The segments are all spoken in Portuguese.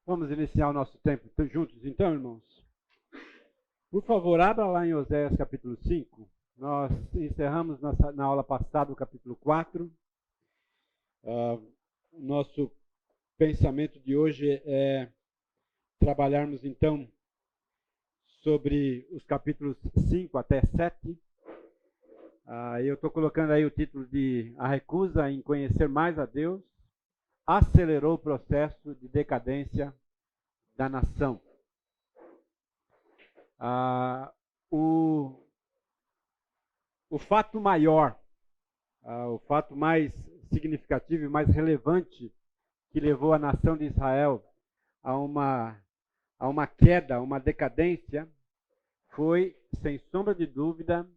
Vamos iniciar o nosso tempo juntos então, irmãos? Por favor, abra lá em Oséias capítulo 5. Nós encerramos na aula passada o capítulo 4. O nosso pensamento de hoje é trabalharmos então sobre os capítulos 5 até 7. Eu estou colocando aí o título de A Recusa em Conhecer Mais a Deus acelerou o processo de decadência da nação. O fato maior, o fato mais significativo e mais relevante que levou a nação de Israel a uma queda, a uma decadência, foi, sem sombra de dúvida,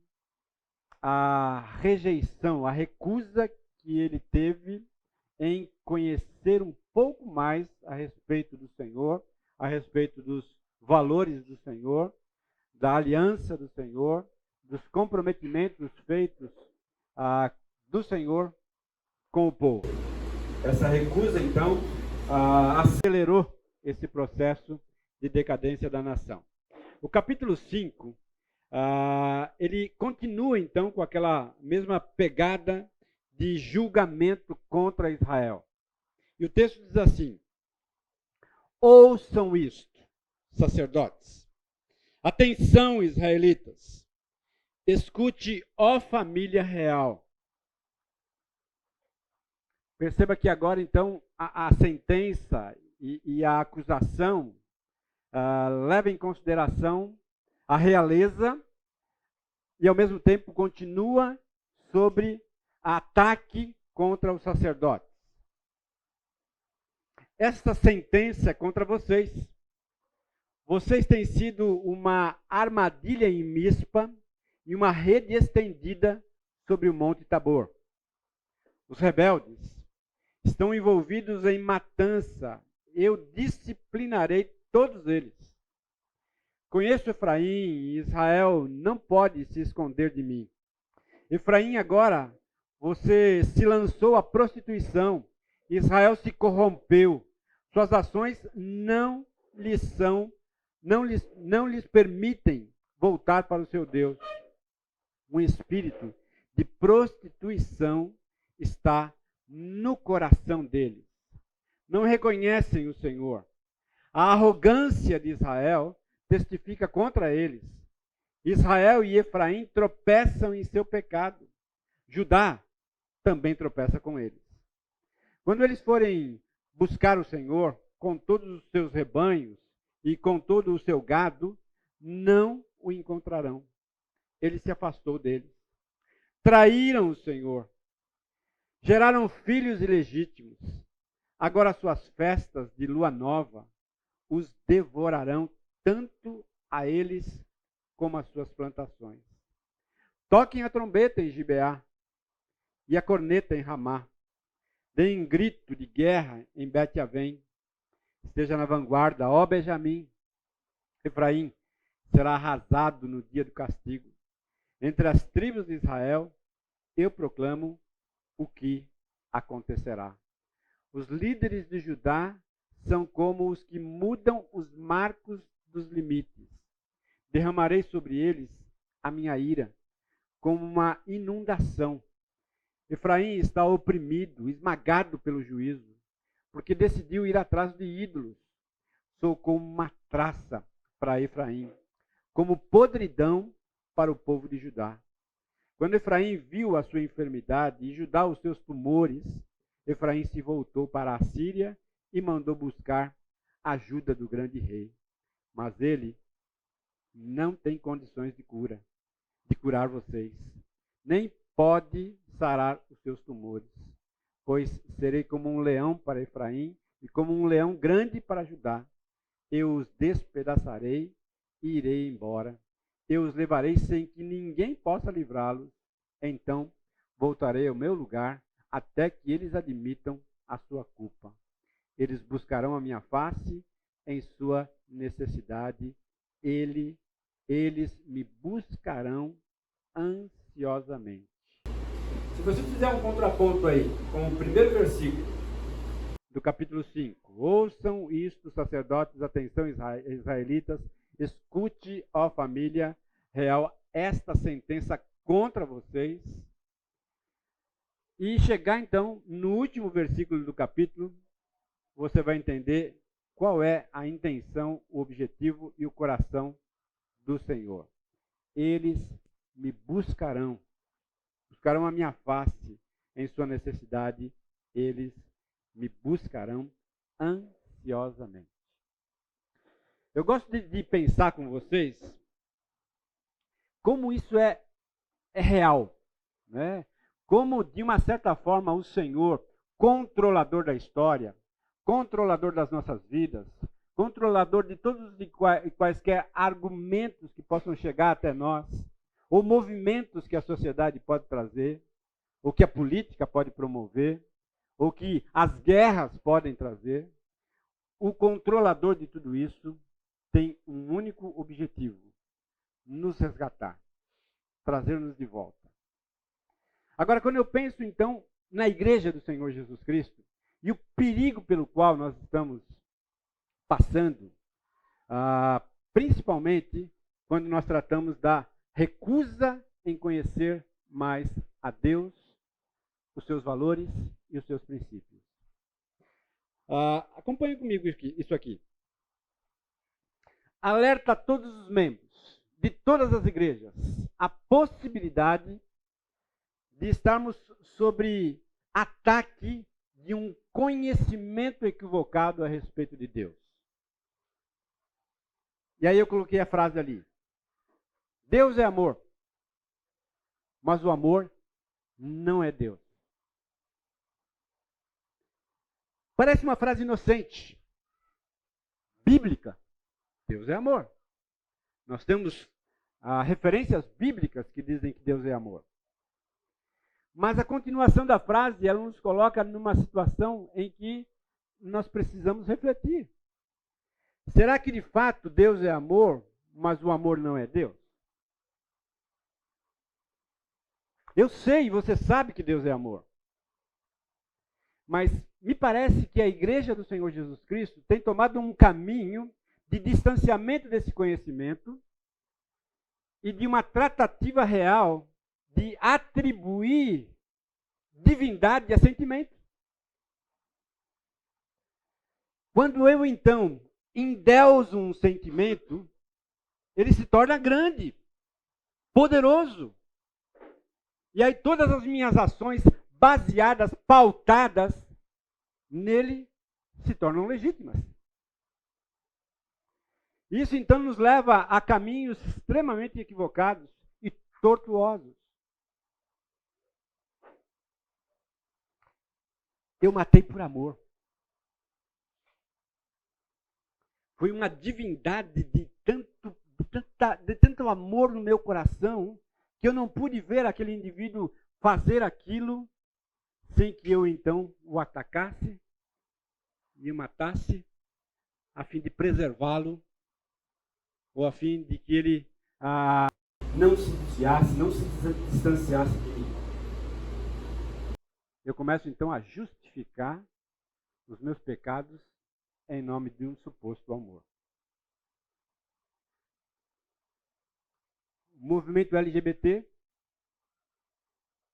a rejeição, a recusa que ele teve em conhecer um pouco mais a respeito do Senhor, a respeito dos valores do Senhor, da aliança do Senhor, dos comprometimentos feitos do Senhor com o povo. Essa recusa, então, acelerou esse processo de decadência da nação. O capítulo 5, ele continua, então, com aquela mesma pegada de julgamento contra Israel. E o texto diz assim: ouçam isto, sacerdotes. Atenção, israelitas. Escute, ó família real. Perceba que agora, então, a sentença e a acusação leva em consideração a realeza e, ao mesmo tempo, continua sobre ataque contra os sacerdotes. Esta sentença é contra vocês. Vocês têm sido uma armadilha em Mispa e uma rede estendida sobre o Monte Tabor. Os rebeldes estão envolvidos em matança. Eu disciplinarei todos eles. Conheço Efraim e Israel não pode se esconder de mim. Efraim, agora você se lançou à prostituição. Israel se corrompeu. Suas ações não lhes permitem voltar para o seu Deus. Um espírito de prostituição está no coração deles. Não reconhecem o Senhor. A arrogância de Israel testifica contra eles. Israel e Efraim tropeçam em seu pecado. Judá também tropeça com eles. Quando eles forem buscar o Senhor com todos os seus rebanhos e com todo o seu gado, não o encontrarão. Ele se afastou deles. Traíram o Senhor. Geraram filhos ilegítimos. Agora suas festas de lua nova os devorarão, tanto a eles como as suas plantações. Toquem a trombeta em Gibeá e a corneta em Ramá. Deem grito de guerra em Bet-Avém. Esteja na vanguarda, ó Benjamim. Efraim será arrasado no dia do castigo. Entre as tribos de Israel, eu proclamo o que acontecerá. Os líderes de Judá são como os que mudam os marcos dos limites. Derramarei sobre eles a minha ira, como uma inundação. Efraim está oprimido, esmagado pelo juízo, porque decidiu ir atrás de ídolos. Sou como uma traça para Efraim, como podridão para o povo de Judá. Quando Efraim viu a sua enfermidade e Judá os seus tumores, Efraim se voltou para a Síria e mandou buscar ajuda do grande rei. Mas ele não tem condições de curar vocês. Nem pode sarar os seus tumores, pois serei como um leão para Efraim e como um leão grande para Judá. Eu os despedaçarei e irei embora. Eu os levarei sem que ninguém possa livrá-los. Então voltarei ao meu lugar até que eles admitam a sua culpa. Eles buscarão a minha face em sua necessidade. Eles me buscarão ansiosamente. Se você fizer um contraponto aí com o primeiro versículo do capítulo 5. Ouçam isto, sacerdotes, atenção, israelitas, escute, ó família real, esta sentença contra vocês. E chegar então no último versículo do capítulo, você vai entender qual é a intenção, o objetivo e o coração do Senhor. Eles me buscarão a minha face em sua necessidade, eles me buscarão ansiosamente. Eu gosto de pensar com vocês como isso é real, né? Como, de uma certa forma, o Senhor, controlador da história, controlador das nossas vidas, controlador de todos e quaisquer argumentos que possam chegar até nós, ou movimentos que a sociedade pode trazer, ou que a política pode promover, ou que as guerras podem trazer, o controlador de tudo isso tem um único objetivo: nos resgatar, trazer-nos de volta. Agora, quando eu penso, então, na igreja do Senhor Jesus Cristo, e o perigo pelo qual nós estamos passando, principalmente quando nós tratamos da recusa em conhecer mais a Deus, os seus valores e os seus princípios. Acompanhe comigo isso aqui. Alerta a todos os membros de todas as igrejas a possibilidade de estarmos sob ataque de um conhecimento equivocado a respeito de Deus. E aí eu coloquei a frase ali. Deus é amor, mas o amor não é Deus. Parece uma frase inocente, bíblica. Deus é amor. Nós temos referências bíblicas que dizem que Deus é amor. Mas a continuação da frase, ela nos coloca numa situação em que nós precisamos refletir. Será que de fato Deus é amor, mas o amor não é Deus? Eu sei, você sabe que Deus é amor. Mas me parece que a igreja do Senhor Jesus Cristo tem tomado um caminho de distanciamento desse conhecimento e de uma tratativa real de atribuir divindade a sentimento. Quando eu, então, endeuso um sentimento, ele se torna grande, poderoso. E aí todas as minhas ações baseadas, pautadas nele, se tornam legítimas. Isso então nos leva a caminhos extremamente equivocados e tortuosos. Eu matei por amor. Foi uma divindade de tanto amor no meu coração que eu não pude ver aquele indivíduo fazer aquilo sem que eu então o atacasse e o matasse, a fim de preservá-lo, ou a fim de que ele não se desviasse, não se distanciasse de mim. Eu começo então a justificar os meus pecados em nome de um suposto amor. O movimento LGBT,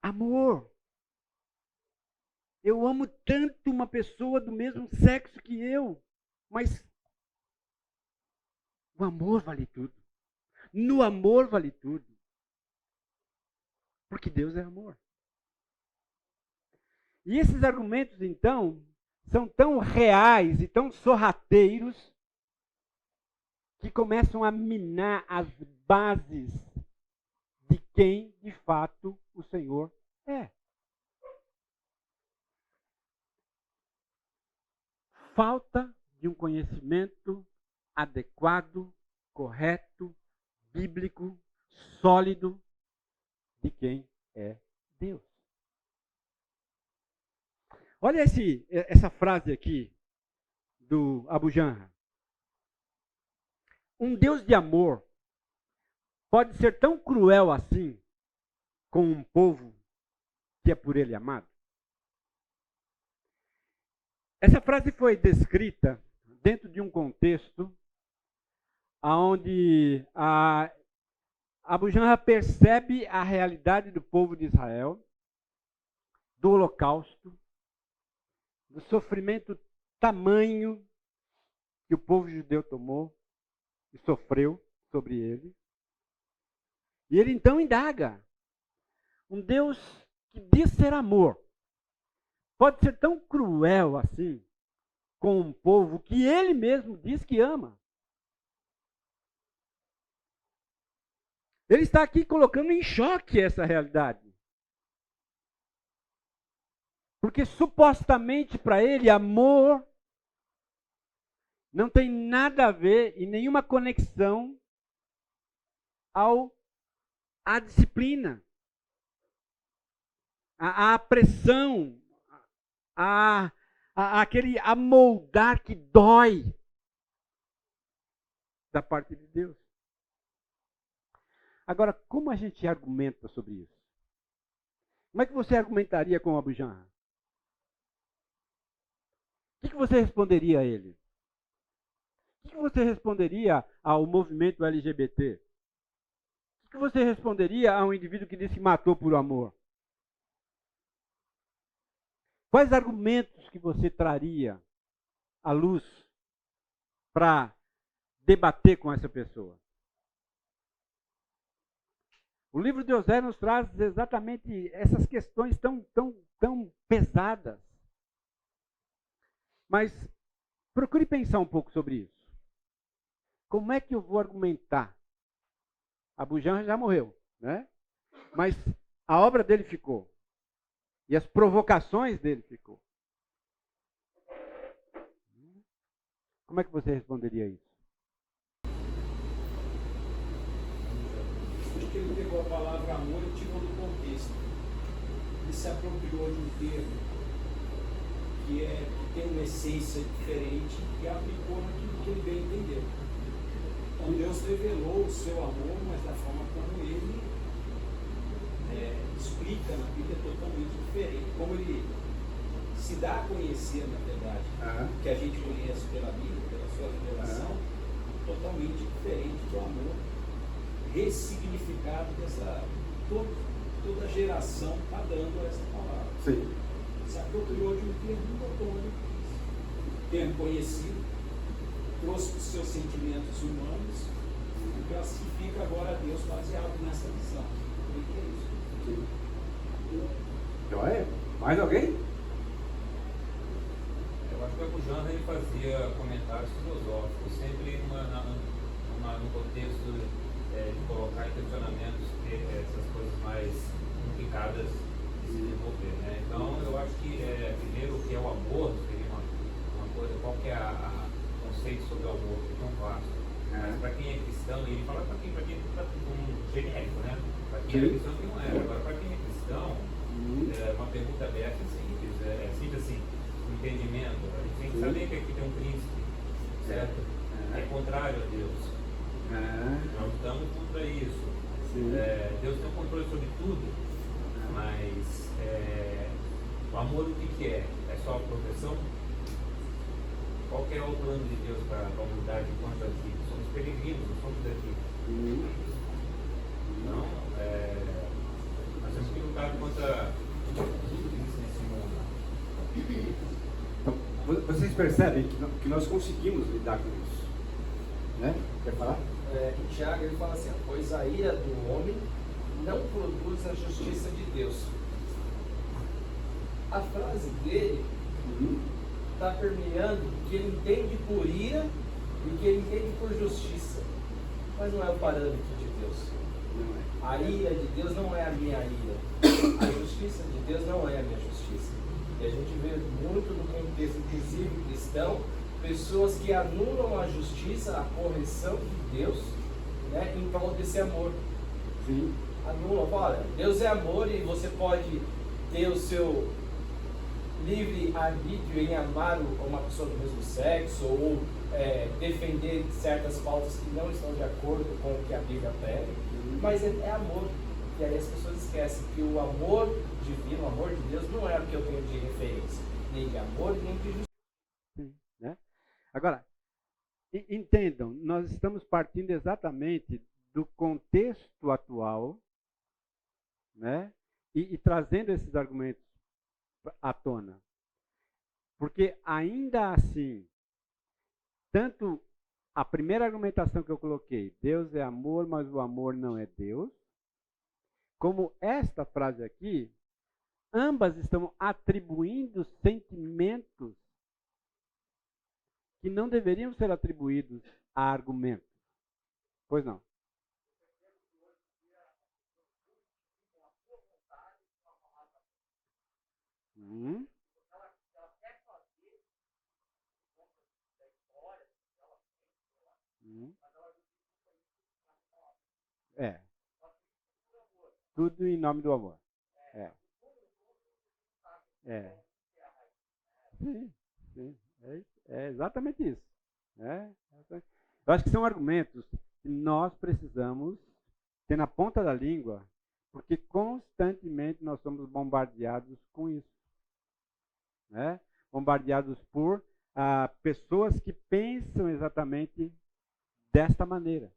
amor. Eu amo tanto uma pessoa do mesmo sexo que eu, mas o amor vale tudo. No amor vale tudo. Porque Deus é amor. E esses argumentos, então, são tão reais e tão sorrateiros que começam a minar as bases de quem, de fato, o Senhor é. Falta de um conhecimento adequado, correto, bíblico, sólido de quem é Deus. Olha essa frase aqui do Abu Janra. Um Deus de amor pode ser tão cruel assim com um povo que é por ele amado? Essa frase foi descrita dentro de um contexto onde Abu Janra percebe a realidade do povo de Israel, do holocausto, do sofrimento tamanho que o povo judeu tomou e sofreu sobre ele. E ele então indaga. Um Deus que diz ser amor pode ser tão cruel assim com um povo que ele mesmo diz que ama. Ele está aqui colocando em choque essa realidade. Porque supostamente para ele, amor não tem nada a ver e nenhuma conexão à disciplina, à pressão, aquele amoldar que dói da parte de Deus. Agora, como a gente argumenta sobre isso? Como é que você argumentaria com Abu Janra? O que você responderia a ele? O que você responderia ao movimento LGBT? O que você responderia a um indivíduo que disse que matou por amor? Quais argumentos que você traria à luz para debater com essa pessoa? O livro de Osés nos traz exatamente essas questões tão pesadas. Mas procure pensar um pouco sobre isso. Como é que eu vou argumentar? Abu Janra já morreu, né? Mas a obra dele ficou. E as provocações dele ficou. Como é que você responderia isso? Acho que ele pegou a palavra amor e tirou do contexto. Ele se apropriou de um termo que tem uma essência diferente e aplicou naquilo que ele bem entendeu. Então Deus revelou o seu amor, mas da forma como ele explica na Bíblia é totalmente diferente. Como ele se dá a conhecer, na verdade, que a gente conhece pela Bíblia, pela sua revelação, totalmente diferente do amor ressignificado dessa toda geração está dando essa palavra. Sim. Se apropriou de um termo notório, termo conhecido, trouxe os seus sentimentos humanos e classifica agora a Deus baseado nessa visão. O que é isso? Joia? Mais alguém? Eu acho que o Abu Janra ele fazia comentários filosóficos, sempre no contexto de colocar em questionamentos essas coisas mais complicadas de se desenvolver, né? Então, eu acho que primeiro o que é o amor seria uma coisa, qual que é o conceito sobre o amor, que é tão vasto. Mas para quem é cristão, e ele fala para quem é um genérico, né? Para quem é cristão, quem não é. Agora, para quem é cristão, uma pergunta aberta simples, simples assim, um entendimento. A gente tem que saber que aqui tem um príncipe, certo? É contrário a Deus. Nós lutamos contra isso. Deus tem um controle sobre tudo, mas o amor o que é? É só a proteção? Qual que é o plano de Deus para a humanidade enquanto aqui? Somos peregrinos, não somos daqui. Então, nós temos que lutar contra tudo isso nesse mundo. Então, vocês percebem que nós conseguimos lidar com isso, né? Quer falar? Em Tiago ele fala assim, pois a ira do homem não produz a justiça de Deus. A frase dele está permeando o que ele entende por ira e o que ele entende por justiça. Mas não é o parâmetro de Deus. A ira de Deus não é a minha ira. A justiça de Deus não é a minha justiça. E a gente vê muito no contexto, inclusive cristão, pessoas que anulam a justiça, a correção de Deus, né, em prol desse amor. Sim. Anulam, olha, Deus é amor e você pode ter o seu livre arbítrio em amar uma pessoa do mesmo sexo ou defender certas pautas que não estão de acordo com o que a Bíblia prega, mas é amor. E aí as pessoas esquecem que o amor divino, o amor de Deus não é o que eu tenho de referência, nem de amor, nem de justiça. Sim, né? Agora, entendam, nós estamos partindo exatamente do contexto atual, né? E trazendo esses argumentos à tona. Porque ainda assim, tanto a primeira argumentação que eu coloquei, Deus é amor, mas o amor não é Deus, como esta frase aqui, ambas estão atribuindo sentimentos que não deveriam ser atribuídos a argumentos. Pois não. Hum. É. Tudo em nome do amor. É. É. Sim, sim. É exatamente isso. Né? Eu acho que são argumentos que nós precisamos ter na ponta da língua, porque constantemente nós somos bombardeados com isso. Né? Bombardeados por pessoas que pensam exatamente desta maneira.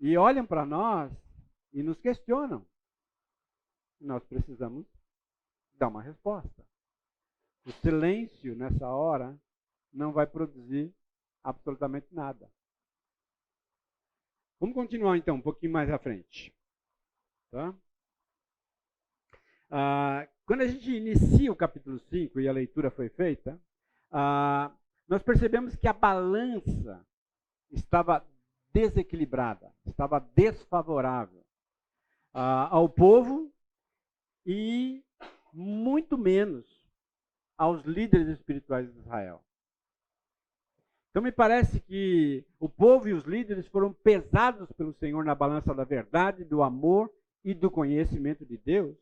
E olham para nós e nos questionam. Nós precisamos dar uma resposta. O silêncio nessa hora não vai produzir absolutamente nada. Vamos continuar então um pouquinho mais à frente. Tá? Quando a gente inicia o capítulo 5 e a leitura foi feita, nós percebemos que a balança estava desequilibrada, estava desfavorável ao povo e muito menos aos líderes espirituais de Israel. Então me parece que o povo e os líderes foram pesados pelo Senhor na balança da verdade, do amor e do conhecimento de Deus,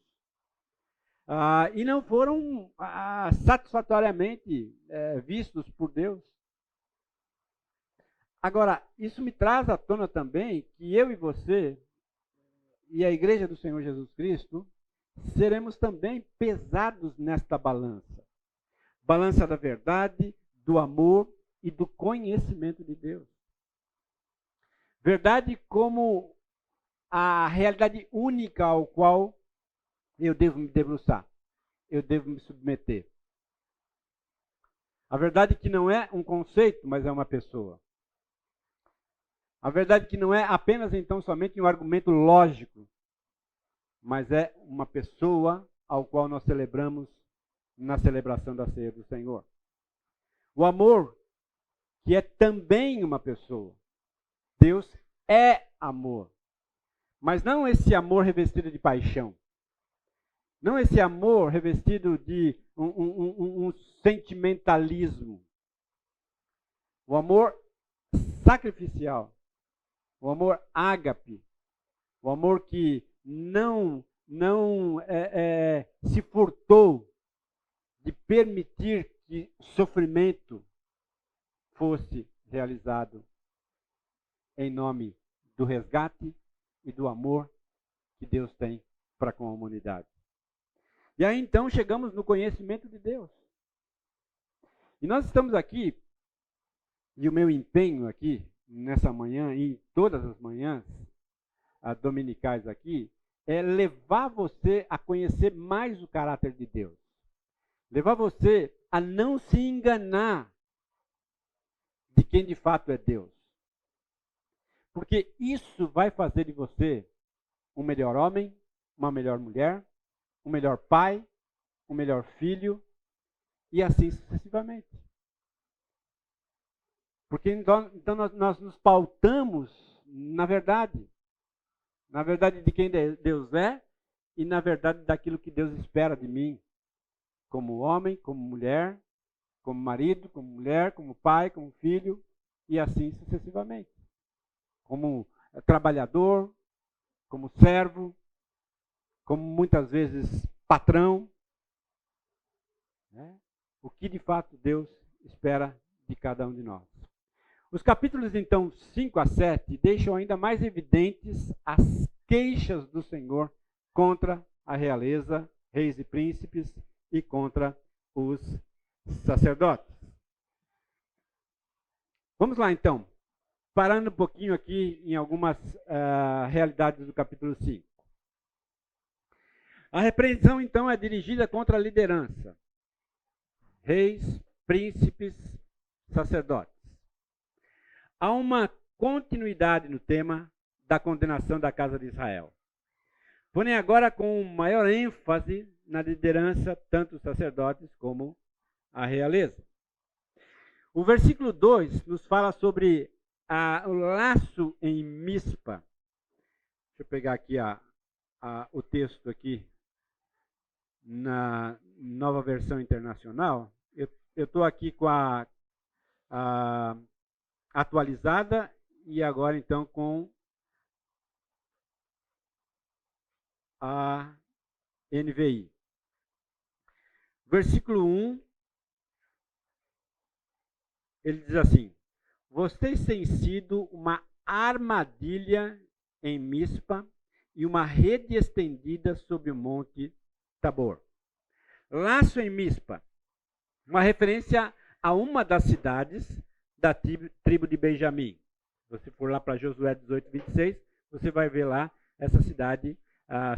e não foram satisfatoriamente vistos por Deus. Agora, isso me traz à tona também que eu e você e a Igreja do Senhor Jesus Cristo seremos também pesados nesta balança. Balança da verdade, do amor e do conhecimento de Deus. Verdade como a realidade única ao qual eu devo me debruçar, eu devo me submeter. A verdade que não é um conceito, mas é uma pessoa. A verdade que não é apenas então somente um argumento lógico, mas é uma pessoa ao qual nós celebramos na celebração da ceia do Senhor. O amor, que é também uma pessoa. Deus é amor. Mas não esse amor revestido de paixão. Não esse amor revestido de um sentimentalismo. O amor sacrificial. O amor ágape. O amor que não se furtou de permitir que sofrimento fosse realizado em nome do resgate e do amor que Deus tem para com a humanidade. E aí então chegamos no conhecimento de Deus. E nós estamos aqui, e o meu empenho aqui, nessa manhã e em todas as manhãs dominicais aqui, é levar você a conhecer mais o caráter de Deus. Levar você a não se enganar de quem de fato é Deus. Porque isso vai fazer de você um melhor homem, uma melhor mulher, um melhor pai, um melhor filho, e assim sucessivamente. Porque então nós nos pautamos na verdade de quem Deus é e na verdade daquilo que Deus espera de mim, como homem, como mulher, como marido, como mulher, como pai, como filho, e assim sucessivamente. Como trabalhador, como servo, como muitas vezes patrão. Né? O que de fato Deus espera de cada um de nós. Os capítulos, então, 5 a 7, deixam ainda mais evidentes as queixas do Senhor contra a realeza, reis e príncipes, e contra os sacerdotes. Vamos lá, então. Parando um pouquinho aqui em algumas realidades do capítulo 5. A repreensão, então, é dirigida contra a liderança. Reis, príncipes, sacerdotes. Há uma continuidade no tema da condenação da casa de Israel. Porém, agora com maior ênfase na liderança, tanto os sacerdotes como a realeza. O versículo 2 nos fala sobre o laço em Mispa. Deixa eu pegar aqui o texto aqui na Nova Versão Internacional. Eu estou aqui com a atualizada e agora então com a NVI. Versículo 1, ele diz assim: vocês têm sido uma armadilha em Mispa e uma rede estendida sobre o monte Tabor. Laço em Mispa, uma referência a uma das cidades da tribo de Benjamim. Se você for lá para Josué 18, 26, você vai ver lá essa cidade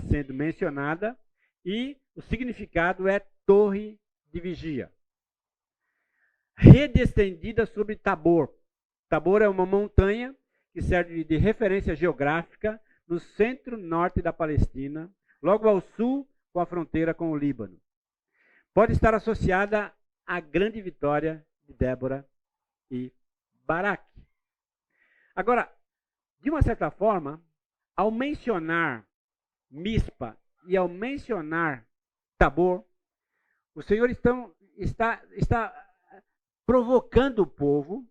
sendo mencionada, e o significado é torre de vigia. Rede estendida sobre Tabor. Tabor é uma montanha que serve de referência geográfica no centro-norte da Palestina, logo ao sul, com a fronteira com o Líbano. Pode estar associada à grande vitória de Débora e Baraque. Agora, de uma certa forma, ao mencionar Mispa e ao mencionar Tabor, o Senhor está provocando o povo,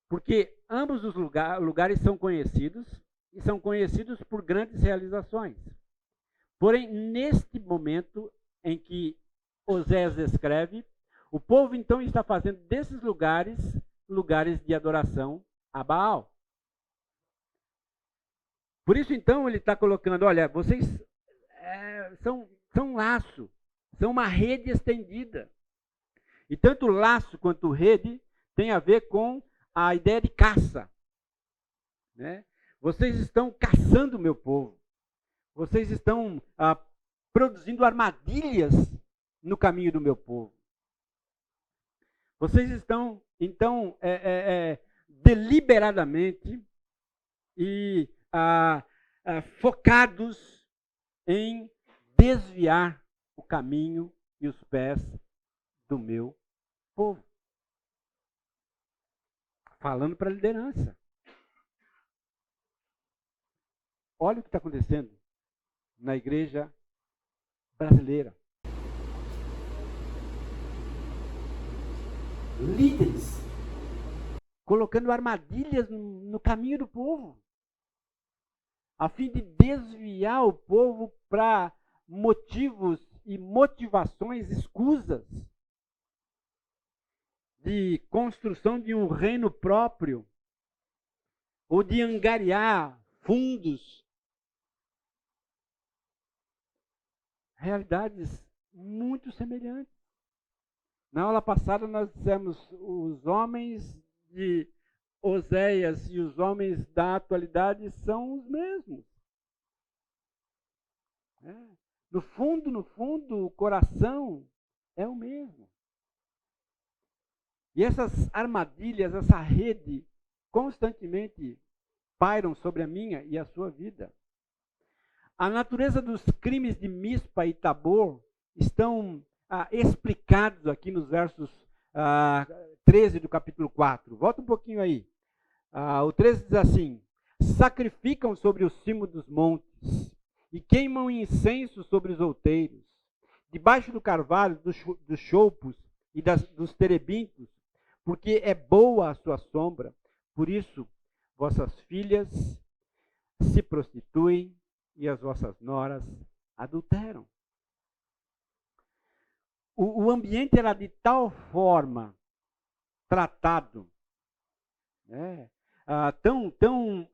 porque ambos os lugares são conhecidos, e são conhecidos por grandes realizações. Porém, neste momento em que Oséias escreve, o povo então está fazendo desses lugares de adoração a Baal. Por isso, então, ele está colocando, olha, vocês são um laço, são uma rede estendida. E tanto laço quanto rede tem a ver com a ideia de caça. Né? Vocês estão caçando o meu povo. Vocês estão produzindo armadilhas no caminho do meu povo. Vocês estão, então, deliberadamente e focados em desviar o caminho e os pés do meu povo. Falando para a liderança. Olha o que está acontecendo na igreja brasileira. Líderes colocando armadilhas no caminho do povo, a fim de desviar o povo para motivos e motivações escusas de construção de um reino próprio ou de angariar fundos. Realidades muito semelhantes. Na aula passada nós dissemos os homens de Oséias e os homens da atualidade são os mesmos. No fundo, o coração é o mesmo. E essas armadilhas, essa rede, constantemente pairam sobre a minha e a sua vida. A natureza dos crimes de Mispa e Tabor estão explicados aqui nos versos 13 do capítulo 4. Volta um pouquinho aí. O 13 diz assim: sacrificam sobre o cimo dos montes e queimam incenso sobre os outeiros, debaixo do carvalho, dos choupos e dos terebintos, porque é boa a sua sombra. Por isso, vossas filhas se prostituem e as vossas noras adulteram. O ambiente era de tal forma tratado, tão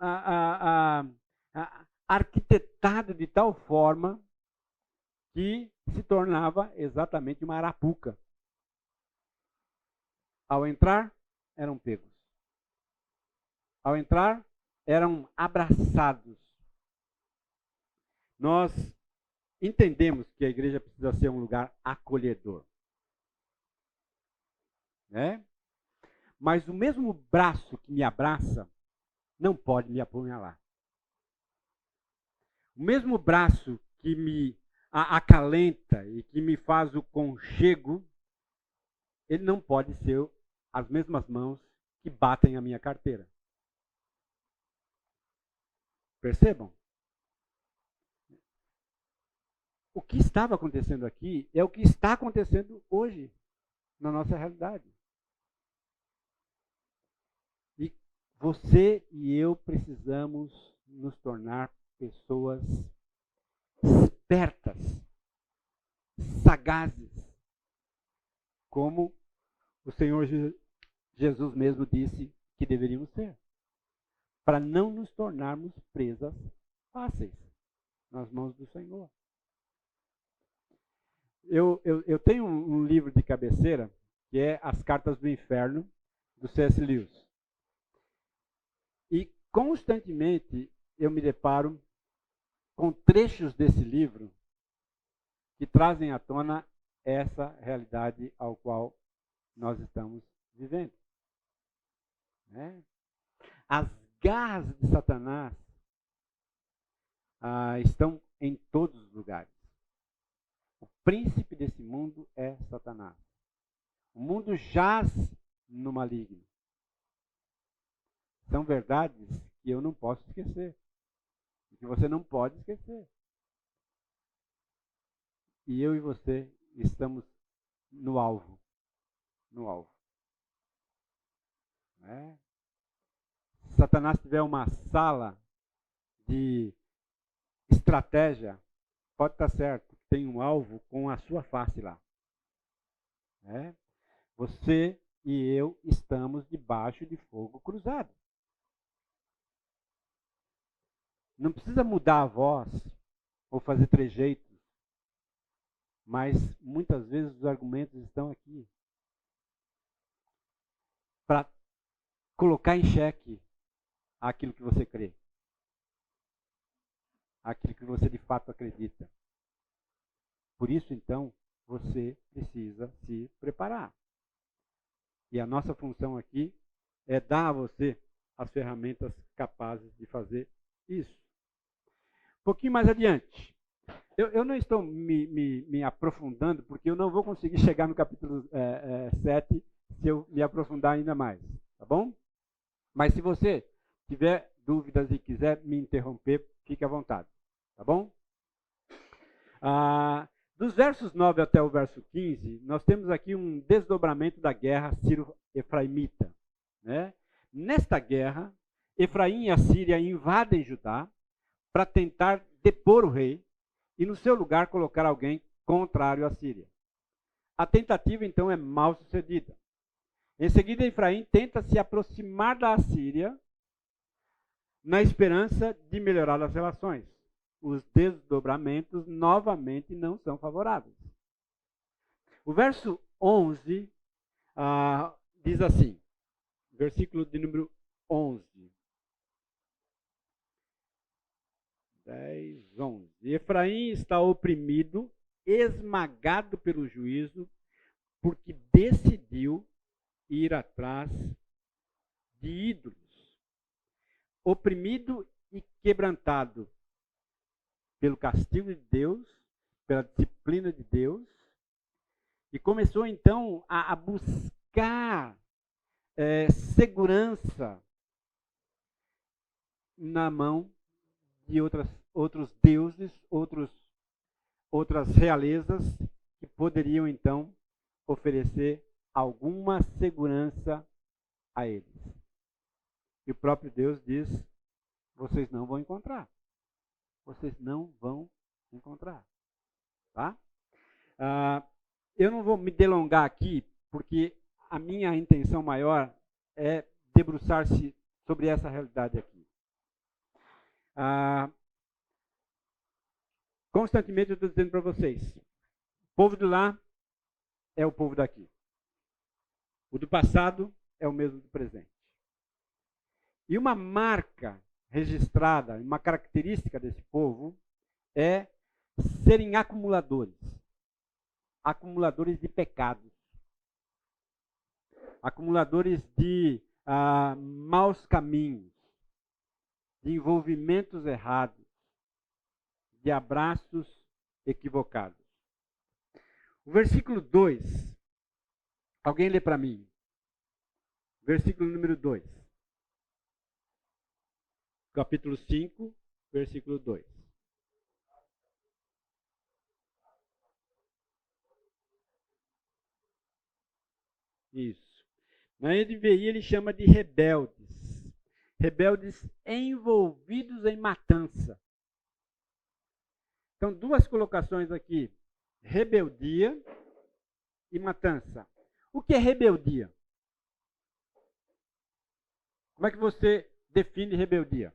arquitetado de tal forma que se tornava exatamente uma arapuca. Ao entrar, eram pegos. Ao entrar, eram abraçados. Nós entendemos que a igreja precisa ser um lugar acolhedor. Né? Mas o mesmo braço que me abraça não pode me apunhalar. O mesmo braço que me acalenta e que me faz o conchego, ele não pode ser as mesmas mãos que batem a minha carteira. Percebam? O que estava acontecendo aqui é o que está acontecendo hoje na nossa realidade. E você e eu precisamos nos tornar pessoas espertas, sagazes, como o Senhor Jesus mesmo disse que deveríamos ser, para não nos tornarmos presas fáceis nas mãos do Senhor. Eu tenho um livro de cabeceira que é As Cartas do Inferno, do C.S. Lewis. E constantemente eu me deparo com trechos desse livro que trazem à tona essa realidade ao qual nós estamos vivendo. Né? As garras de Satanás estão em todos os lugares. O príncipe desse mundo é Satanás. O mundo jaz no maligno. São verdades que eu não posso esquecer. Que você não pode esquecer. E eu e você estamos no alvo. No alvo. Né? Se Satanás tiver uma sala de estratégia, pode estar certo, tem um alvo com a sua face lá. Né? Você e eu estamos debaixo de fogo cruzado. Não precisa mudar a voz ou fazer trejeitos, mas muitas vezes os argumentos estão aqui para colocar em xeque aquilo que você crê, aquilo que você de fato acredita. Por isso, então, você precisa se preparar. E a nossa função aqui é dar a você as ferramentas capazes de fazer isso. Um pouquinho mais adiante. Eu não estou me aprofundando, porque eu não vou conseguir chegar no capítulo 7 se eu me aprofundar ainda mais. Tá bom? Mas se você tiver dúvidas e quiser me interromper, fique à vontade. Tá bom? Dos versos 9 até o verso 15, nós temos aqui um desdobramento da guerra sírio-efraimita. Né? Nesta guerra, Efraim e a Síria invadem Judá para tentar depor o rei e no seu lugar colocar alguém contrário à Síria. A tentativa, então, é mal sucedida. Em seguida, Efraim tenta se aproximar da Síria na esperança de melhorar as relações. Os desdobramentos novamente não são favoráveis. O verso 11 diz assim, versículo de número 11. 10, 11. Efraim está oprimido, esmagado pelo juízo, porque decidiu ir atrás de ídolos. Oprimido e quebrantado pelo castigo de Deus, pela disciplina de Deus, e começou então a buscar segurança na mão de outros deuses, outras realezas que poderiam então oferecer alguma segurança a eles. E o próprio Deus diz: vocês não vão encontrar. Vocês não vão encontrar. Tá? Eu não vou me delongar aqui, porque a minha intenção maior é debruçar-se sobre essa realidade aqui. Constantemente eu estou dizendo para vocês, o povo de lá é o povo daqui. O do passado é o mesmo do presente. E uma marca registrada, uma característica desse povo é serem acumuladores. Acumuladores de pecados. Acumuladores de maus caminhos, de envolvimentos errados, de abraços equivocados. O versículo 2, alguém lê para mim. Versículo número 2. Capítulo 5, versículo 2. Isso. Na NVI ele chama de rebeldes. Rebeldes envolvidos em matança. Então, duas colocações aqui. Rebeldia e matança. O que é rebeldia? Como é que você define rebeldia?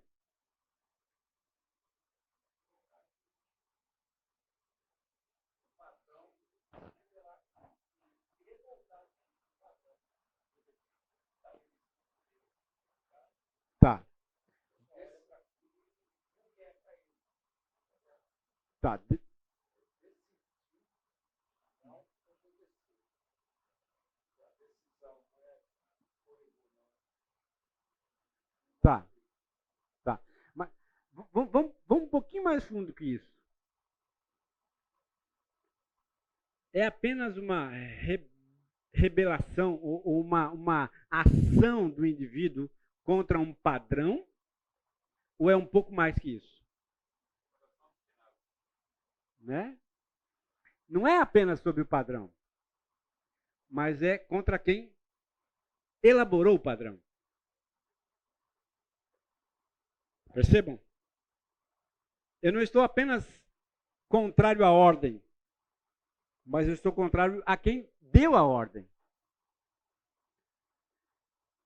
Tá. Tá. Tá. Tá. Mas vamos um pouquinho mais fundo que isso. É apenas uma rebelação ou uma ação do indivíduo contra um padrão? Ou é um pouco mais que isso? Né? Não é apenas sobre o padrão, mas é contra quem elaborou o padrão. Percebam? Eu não estou apenas contrário à ordem, mas eu estou contrário a quem deu a ordem.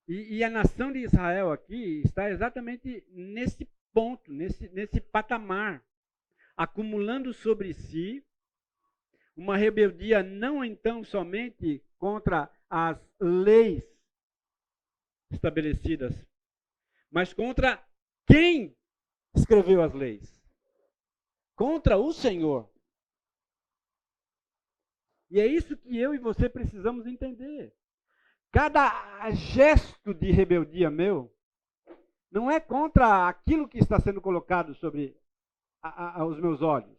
E a nação de Israel aqui está exatamente nesse ponto, nesse patamar, acumulando sobre si uma rebeldia não então somente contra as leis estabelecidas, mas contra quem escreveu as leis? Contra o Senhor. E é isso que eu e você precisamos entender. Cada gesto de rebeldia meu não é contra aquilo que está sendo colocado sobre os meus olhos,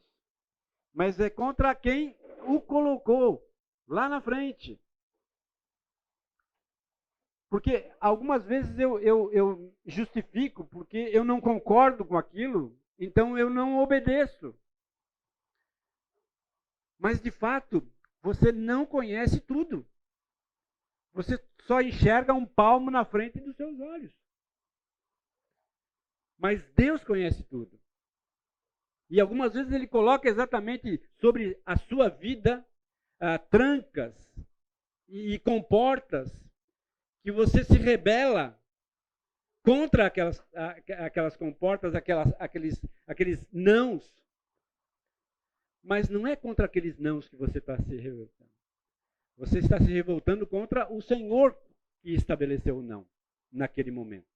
mas é contra quem o colocou lá na frente. Porque algumas vezes eu justifico porque eu não concordo com aquilo, então eu não obedeço. Mas de fato, você não conhece tudo. Você só enxerga um palmo na frente dos seus olhos. Mas Deus conhece tudo. E algumas vezes Ele coloca exatamente sobre a sua vida trancas e comportas que você se rebela contra aquelas comportas, aqueles nãos. Mas não é contra aqueles nãos que você está se revoltando. Você está se revoltando contra o Senhor que estabeleceu o não naquele momento.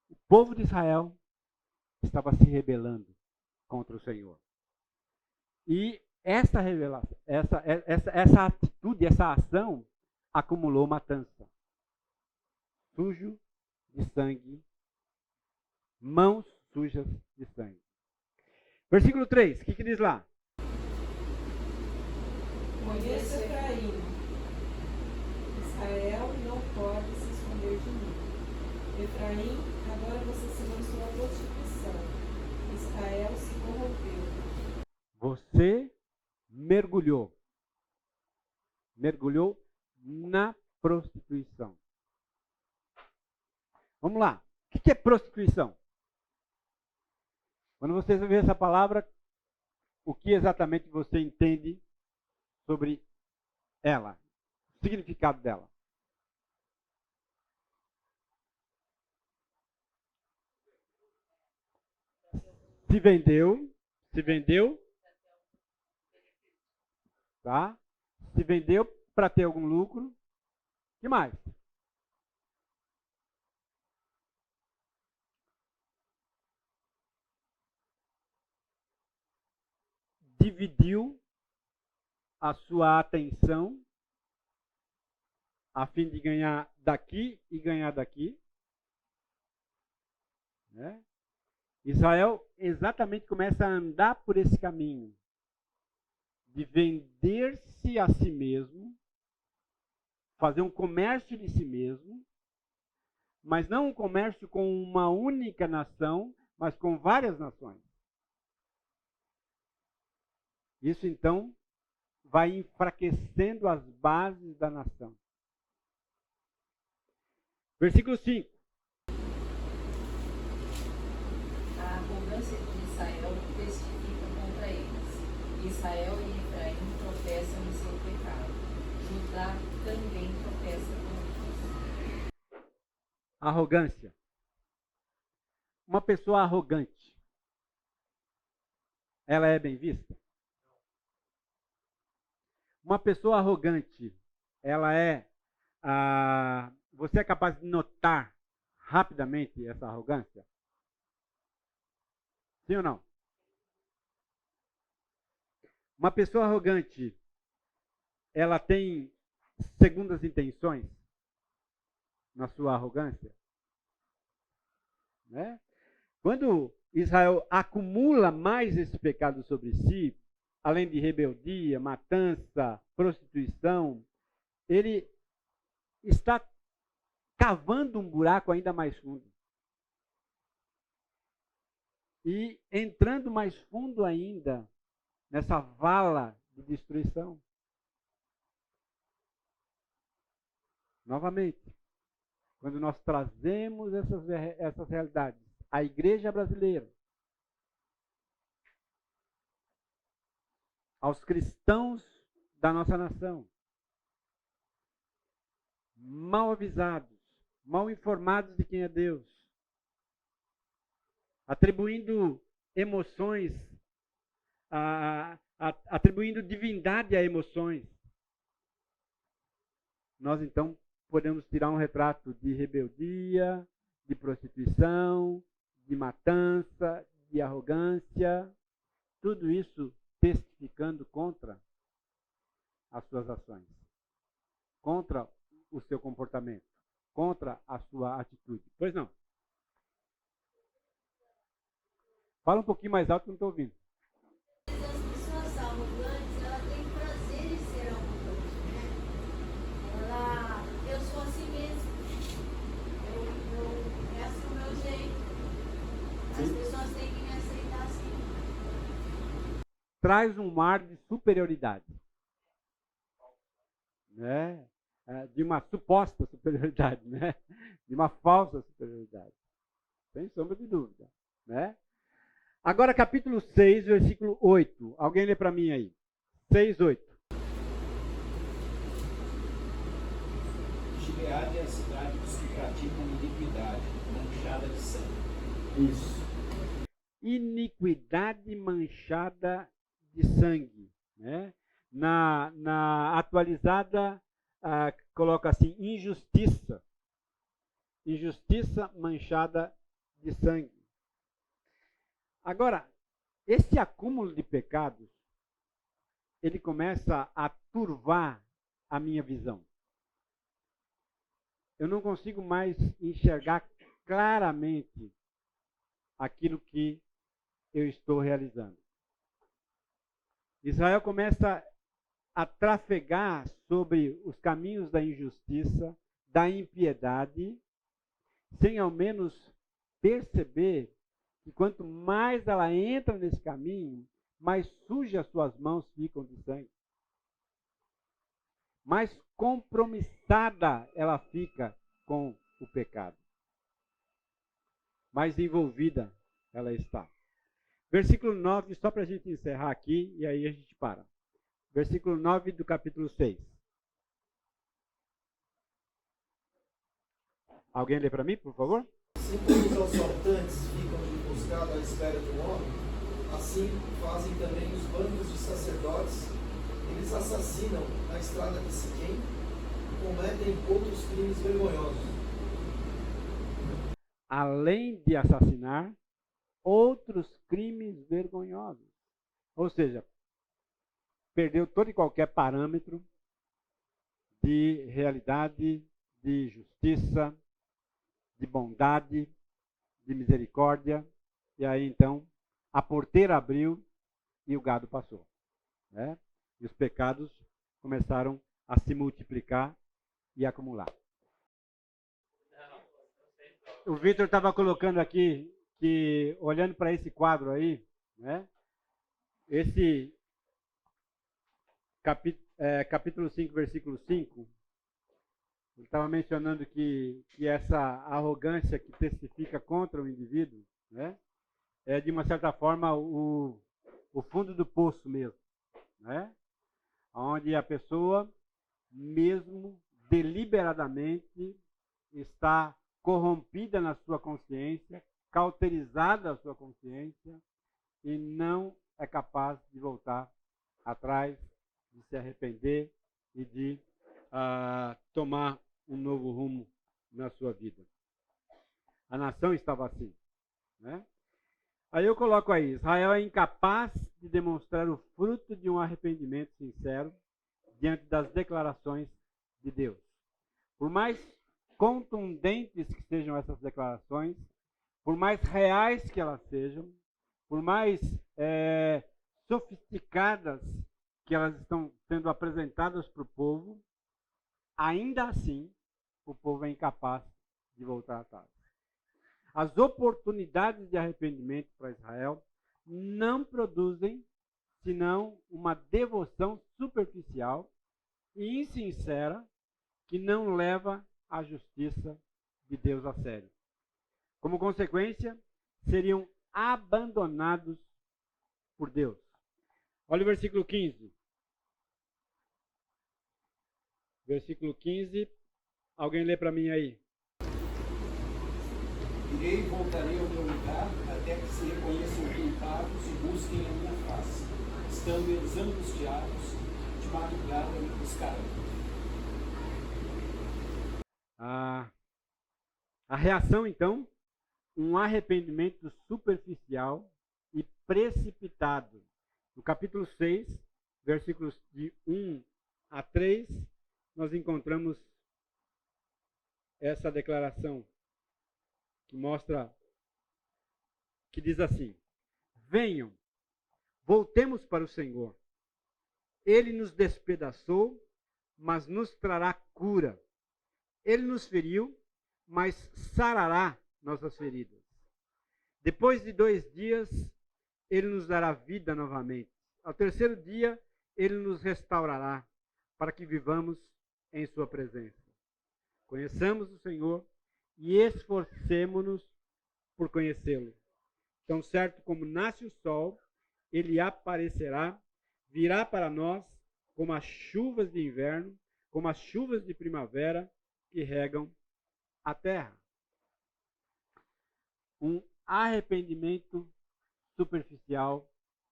O povo de Israel estava se rebelando contra o Senhor. E essa revelação, essa atitude, essa ação acumulou matança. Sujo de sangue, mãos sujas de sangue. Versículo 3, o que diz lá? Conheça Efraim. Israel não pode se esconder de mim. Efraim, agora você se lançou à prostituição. Israel se corrompeu. Você mergulhou na prostituição. Vamos lá. O que é prostituição? Quando você vê essa palavra, o que exatamente você entende sobre ela? O significado dela? Se vendeu, tá? Se vendeu para ter algum lucro. Que mais? Dividiu a sua atenção a fim de ganhar daqui e ganhar daqui. Né? Israel exatamente começa a andar por esse caminho de vender-se a si mesmo, fazer um comércio de si mesmo, mas não um comércio com uma única nação, mas com várias nações. Isso então vai enfraquecendo as bases da nação. Versículo 5. A arrogância de Israel testifica contra eles. Israel e Efraim tropeçam em seu pecado. Judá também tropeça com eles. Arrogância. Uma pessoa arrogante, ela é bem vista? Uma pessoa arrogante, ela é... você é capaz de notar rapidamente essa arrogância? Sim ou não? Uma pessoa arrogante, ela tem segundas intenções na sua arrogância? Né? Quando Israel acumula mais esse pecado sobre si, além de rebeldia, matança, prostituição, ele está cavando um buraco ainda mais fundo. E entrando mais fundo ainda nessa vala de destruição. Novamente, quando nós trazemos essas realidades à igreja brasileira, aos cristãos da nossa nação, mal avisados, mal informados de quem é Deus, atribuindo emoções, atribuindo divindade a emoções, nós então podemos tirar um retrato de rebeldia, de prostituição, de matança, de arrogância, tudo isso testificando contra as suas ações, contra o seu comportamento, contra a sua atitude. Pois não? Fala um pouquinho mais alto que eu não estou ouvindo. As pessoas arrogantes, ela tem prazer em ser arrogante, né? Eu sou assim mesmo. Esse é o meu jeito. As pessoas têm que me aceitar assim. Traz um ar de superioridade, né? De uma suposta superioridade, né? De uma falsa superioridade. Sem sombra de dúvida, né? Agora capítulo 6, versículo 8. Alguém lê para mim aí. 6, 8. Gileade é a cidade dos que praticam iniquidade, manchada de sangue. Isso. Iniquidade manchada de sangue, né? Na atualizada, coloca assim, injustiça. Injustiça manchada de sangue. Agora, esse acúmulo de pecados, ele começa a turvar a minha visão. Eu não consigo mais enxergar claramente aquilo que eu estou realizando. Israel começa a trafegar sobre os caminhos da injustiça, da impiedade, sem ao menos perceber que quanto mais ela entra nesse caminho, mais sujas as suas mãos ficam de sangue. Mais compromissada ela fica com o pecado. Mais envolvida ela está. Versículo 9, só para a gente encerrar aqui, e aí a gente para. Versículo 9 do capítulo 6. Alguém lê para mim, por favor? Se todos os assaltantes ficam emboscados à espera de um homem, assim fazem também os bandos de sacerdotes eles assassinam na estrada de Siquém e cometem outros crimes vergonhosos. Além de assassinar, outros crimes vergonhosos. Ou seja, perdeu todo e qualquer parâmetro de realidade, de justiça, de bondade, de misericórdia. E aí então a porteira abriu e o gado passou, né? E os pecados começaram a se multiplicar e acumular. O Vitor estava colocando aqui que, olhando para esse quadro aí, né? Esse capítulo 5, versículo 5, ele estava mencionando que essa arrogância que testifica contra o indivíduo, né, é de uma certa forma o fundo do poço mesmo, né, onde a pessoa, mesmo deliberadamente, está corrompida na sua consciência, cauterizada a sua consciência e não é capaz de voltar atrás, de se arrepender e de tomar um novo rumo na sua vida. A nação estava assim, né? Aí eu coloco aí, Israel é incapaz de demonstrar o fruto de um arrependimento sincero diante das declarações de Deus. Por mais contundentes que sejam essas declarações, por mais reais que elas sejam, por mais sofisticadas que elas estão sendo apresentadas para o povo, ainda assim o povo é incapaz de voltar atrás. As oportunidades de arrependimento para Israel não produzem senão uma devoção superficial e insincera que não leva a justiça de Deus a sério. Como consequência, seriam abandonados por Deus. Olha o versículo 15. Versículo 15. Alguém lê para mim aí. Irei e voltarei ao meu lugar, até que se reconheçam culpados e busquem a minha face. Estando eles angustiados, de madrugada me buscarão. A reação, então, um arrependimento superficial e precipitado. No capítulo 6, versículos de 1 a 3, nós encontramos essa declaração que mostra, que diz assim: venham, voltemos para o Senhor. Ele nos despedaçou, mas nos trará cura. Ele nos feriu, mas sarará nossas feridas. Depois de 2 dias, ele nos dará vida novamente. Ao terceiro dia, ele nos restaurará, para que vivamos em sua presença. Conheçamos o Senhor e esforcemo-nos por conhecê-lo. Tão certo como nasce o sol, ele aparecerá, virá para nós como as chuvas de inverno, como as chuvas de primavera que regam a terra. Um arrependimento superficial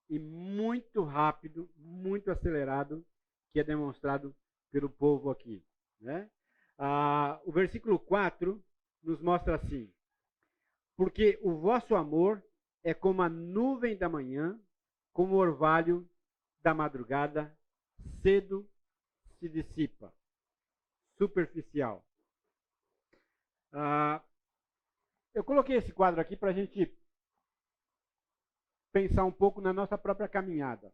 e muito rápido, muito acelerado, que é demonstrado pelo povo aqui, né? O versículo 4 nos mostra assim: porque o vosso amor é como a nuvem da manhã, como o orvalho da madrugada, cedo se dissipa. Superficial. Eu coloquei esse quadro aqui para a gente pensar um pouco na nossa própria caminhada.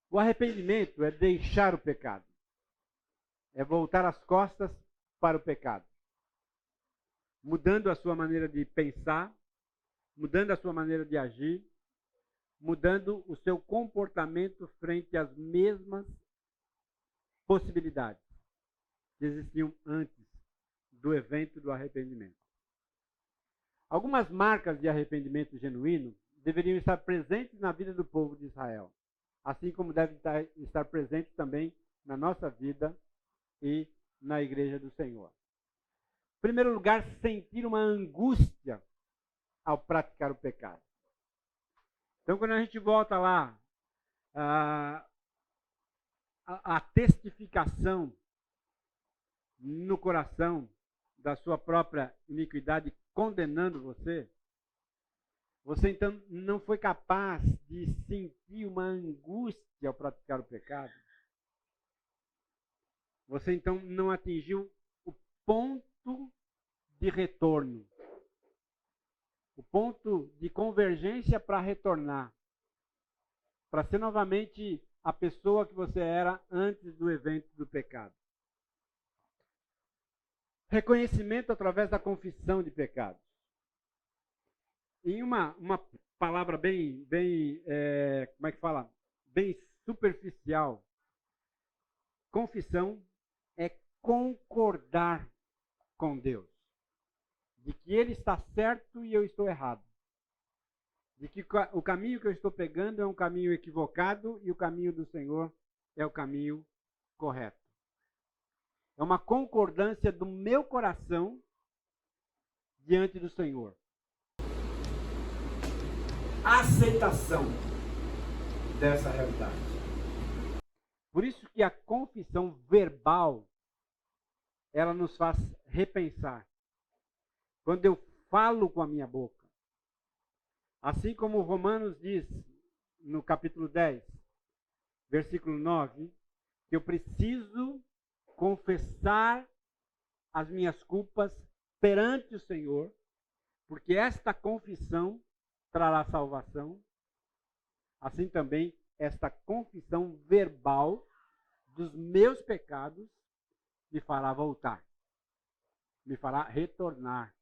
O arrependimento é deixar o pecado. É voltar as costas para o pecado. Mudando a sua maneira de pensar, mudando a sua maneira de agir, mudando o seu comportamento frente às mesmas possibilidades que existiam antes do evento do arrependimento. Algumas marcas de arrependimento genuíno deveriam estar presentes na vida do povo de Israel, assim como devem estar presentes também na nossa vida e na igreja do Senhor. Em primeiro lugar, sentir uma angústia ao praticar o pecado. Então, quando a gente volta lá a testificação no coração da sua própria iniquidade, condenando você, você então não foi capaz de sentir uma angústia ao praticar o pecado. Você então não atingiu o ponto de retorno, o ponto de convergência para retornar, para ser novamente a pessoa que você era antes do evento do pecado. Reconhecimento através da confissão de pecados. Em uma palavra bem como é que fala? Bem superficial. Confissão é concordar com Deus. De que Ele está certo e eu estou errado. De que o caminho que eu estou pegando é um caminho equivocado e o caminho do Senhor é o caminho correto. É uma concordância do meu coração diante do Senhor. Aceitação dessa realidade. Por isso que a confissão verbal, ela nos faz repensar. Quando eu falo com a minha boca, assim como Romanos diz no capítulo 10, versículo 9, que eu preciso confessar as minhas culpas perante o Senhor, porque esta confissão trará salvação. Assim também, esta confissão verbal dos meus pecados me fará voltar, me fará retornar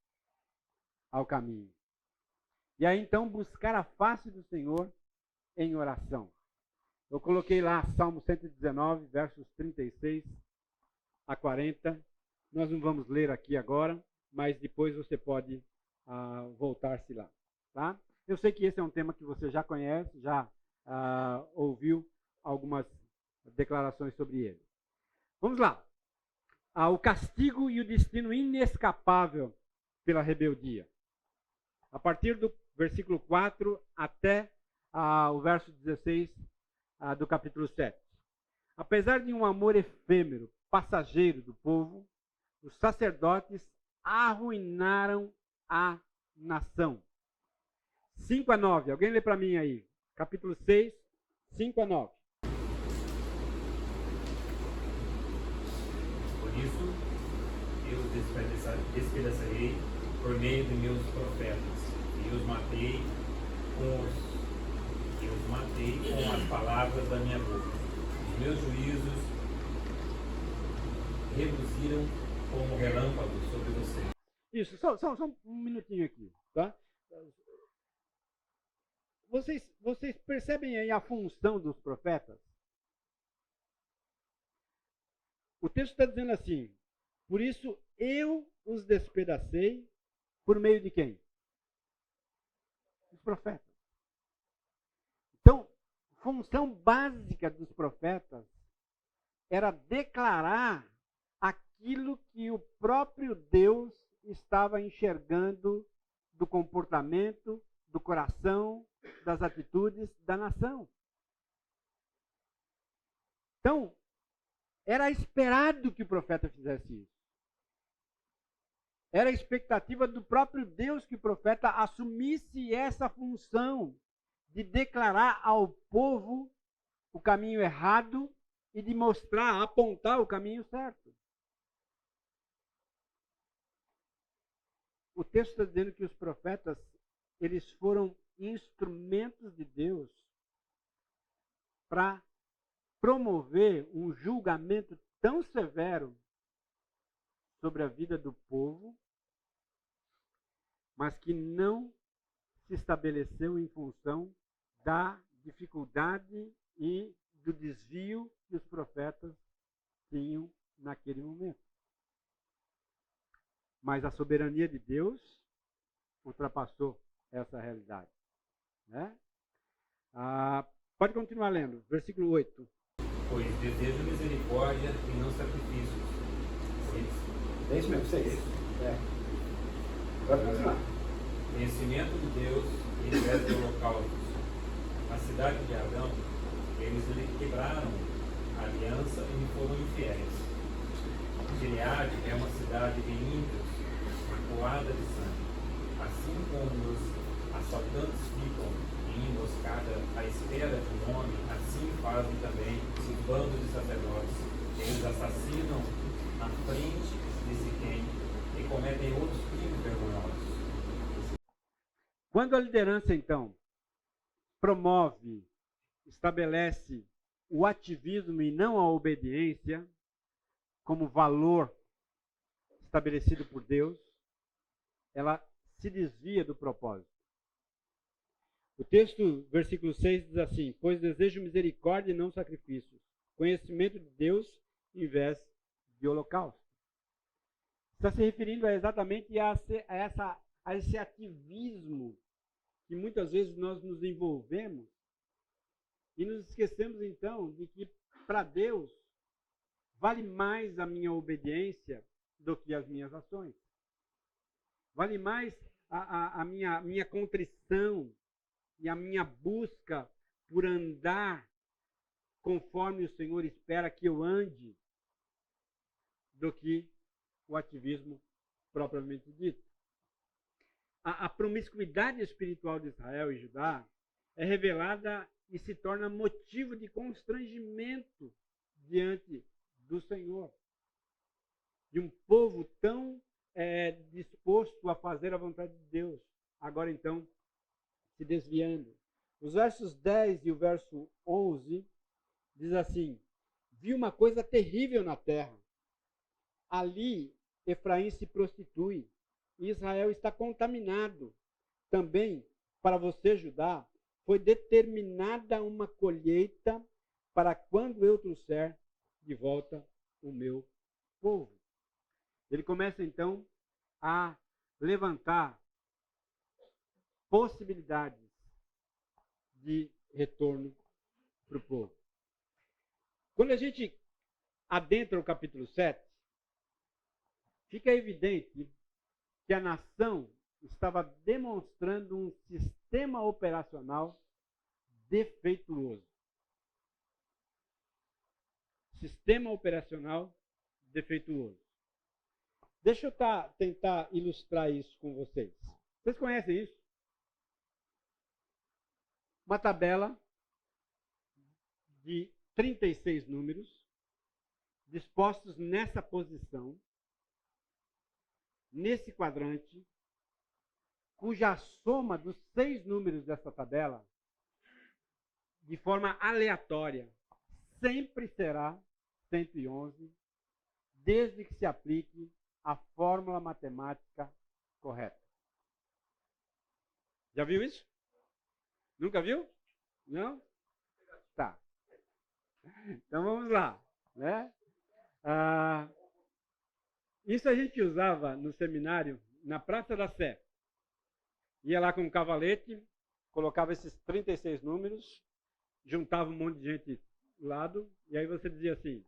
ao caminho. E aí então buscar a face do Senhor em oração. Eu coloquei lá Salmo 119, versos 36 a 40. Nós não vamos ler aqui agora, mas depois você pode voltar-se lá. Tá? Eu sei que esse é um tema que você já conhece, já ouviu algumas declarações sobre ele. Vamos lá. O castigo e o destino inescapável pela rebeldia. A partir do versículo 4 até o verso 16 do capítulo 7. Apesar de um amor efêmero, passageiro do povo, os sacerdotes arruinaram a nação. 5 a 9. Alguém lê para mim aí. Capítulo 6, 5 a 9. Por isso, eu os despedaçarei por meio de meus profetas, e os matei com as palavras da minha boca. Os meus juízos reluziram como relâmpagos sobre você. Isso, só um minutinho aqui, tá? Vocês percebem aí a função dos profetas? O texto está dizendo assim: por isso eu os despedacei por meio de quem? Os profetas. Então, função básica dos profetas era declarar aquilo que o próprio Deus estava enxergando do comportamento, do coração, das atitudes da nação. Então, era esperado que o profeta fizesse isso. Era a expectativa do próprio Deus que o profeta assumisse essa função de declarar ao povo o caminho errado e de mostrar, apontar o caminho certo. O texto está dizendo que os profetas, eles foram instrumentos de Deus para promover um julgamento tão severo sobre a vida do povo, mas que não se estabeleceu em função da dificuldade e do desvio que os profetas tinham naquele momento. Mas a soberania de Deus ultrapassou essa realidade. Né? Pode continuar lendo, versículo 8. Pois desejo misericórdia e não sacrifícios. É isso mesmo, 6. Pode continuar. Conhecimento de Deus e invés de holocaustos. A cidade de Adão Eles lhe quebraram a aliança e me foram infiéis. Gileade é uma cidade de ímpios, poada de sangue. Assim como os assaltantes ficam em emboscada à espera de um homem, assim fazem também o bando de sacerdotes. Eles assassinam na frente de Siquém e cometem outros crimes vergonhosos. Quando a liderança, então, promove, estabelece o ativismo e não a obediência como valor estabelecido por Deus, ela se desvia do propósito. O texto, versículo 6, diz assim: pois desejo misericórdia e não sacrifícios, conhecimento de Deus em vez de holocausto. Está se referindo exatamente a esse ativismo que muitas vezes nós nos envolvemos e nos esquecemos então de que para Deus vale mais a minha obediência do que as minhas ações. Vale mais a minha contrição e a minha busca por andar conforme o Senhor espera que eu ande do que o ativismo propriamente dito. A promiscuidade espiritual de Israel e Judá é revelada e se torna motivo de constrangimento diante do Senhor. De um povo tão disposto a fazer a vontade de Deus, agora então se desviando. Os versos 10 e o verso 11 diz assim: vi uma coisa terrível na terra. Ali Efraim se prostitui e Israel está contaminado. Também, para você, Judá, foi determinada uma colheita para quando eu trouxer de volta o meu povo. Ele começa então a levantar possibilidades de retorno para o povo. Quando a gente adentra o capítulo 7, fica evidente que a nação estava demonstrando um sistema operacional defeituoso. Sistema operacional defeituoso. Deixa eu tentar ilustrar isso com vocês. Vocês conhecem isso? Uma tabela de 36 números dispostos nessa posição, nesse quadrante, cuja soma dos 6 números dessa tabela, de forma aleatória, sempre será 111, desde que se aplique a fórmula matemática correta. Já viu isso? Nunca viu? Não? Tá. Então vamos lá. Né? Isso a gente usava no seminário, na Praça da Sé. Ia lá com um cavalete, colocava esses 36 números, juntava um monte de gente do lado, e aí você dizia assim: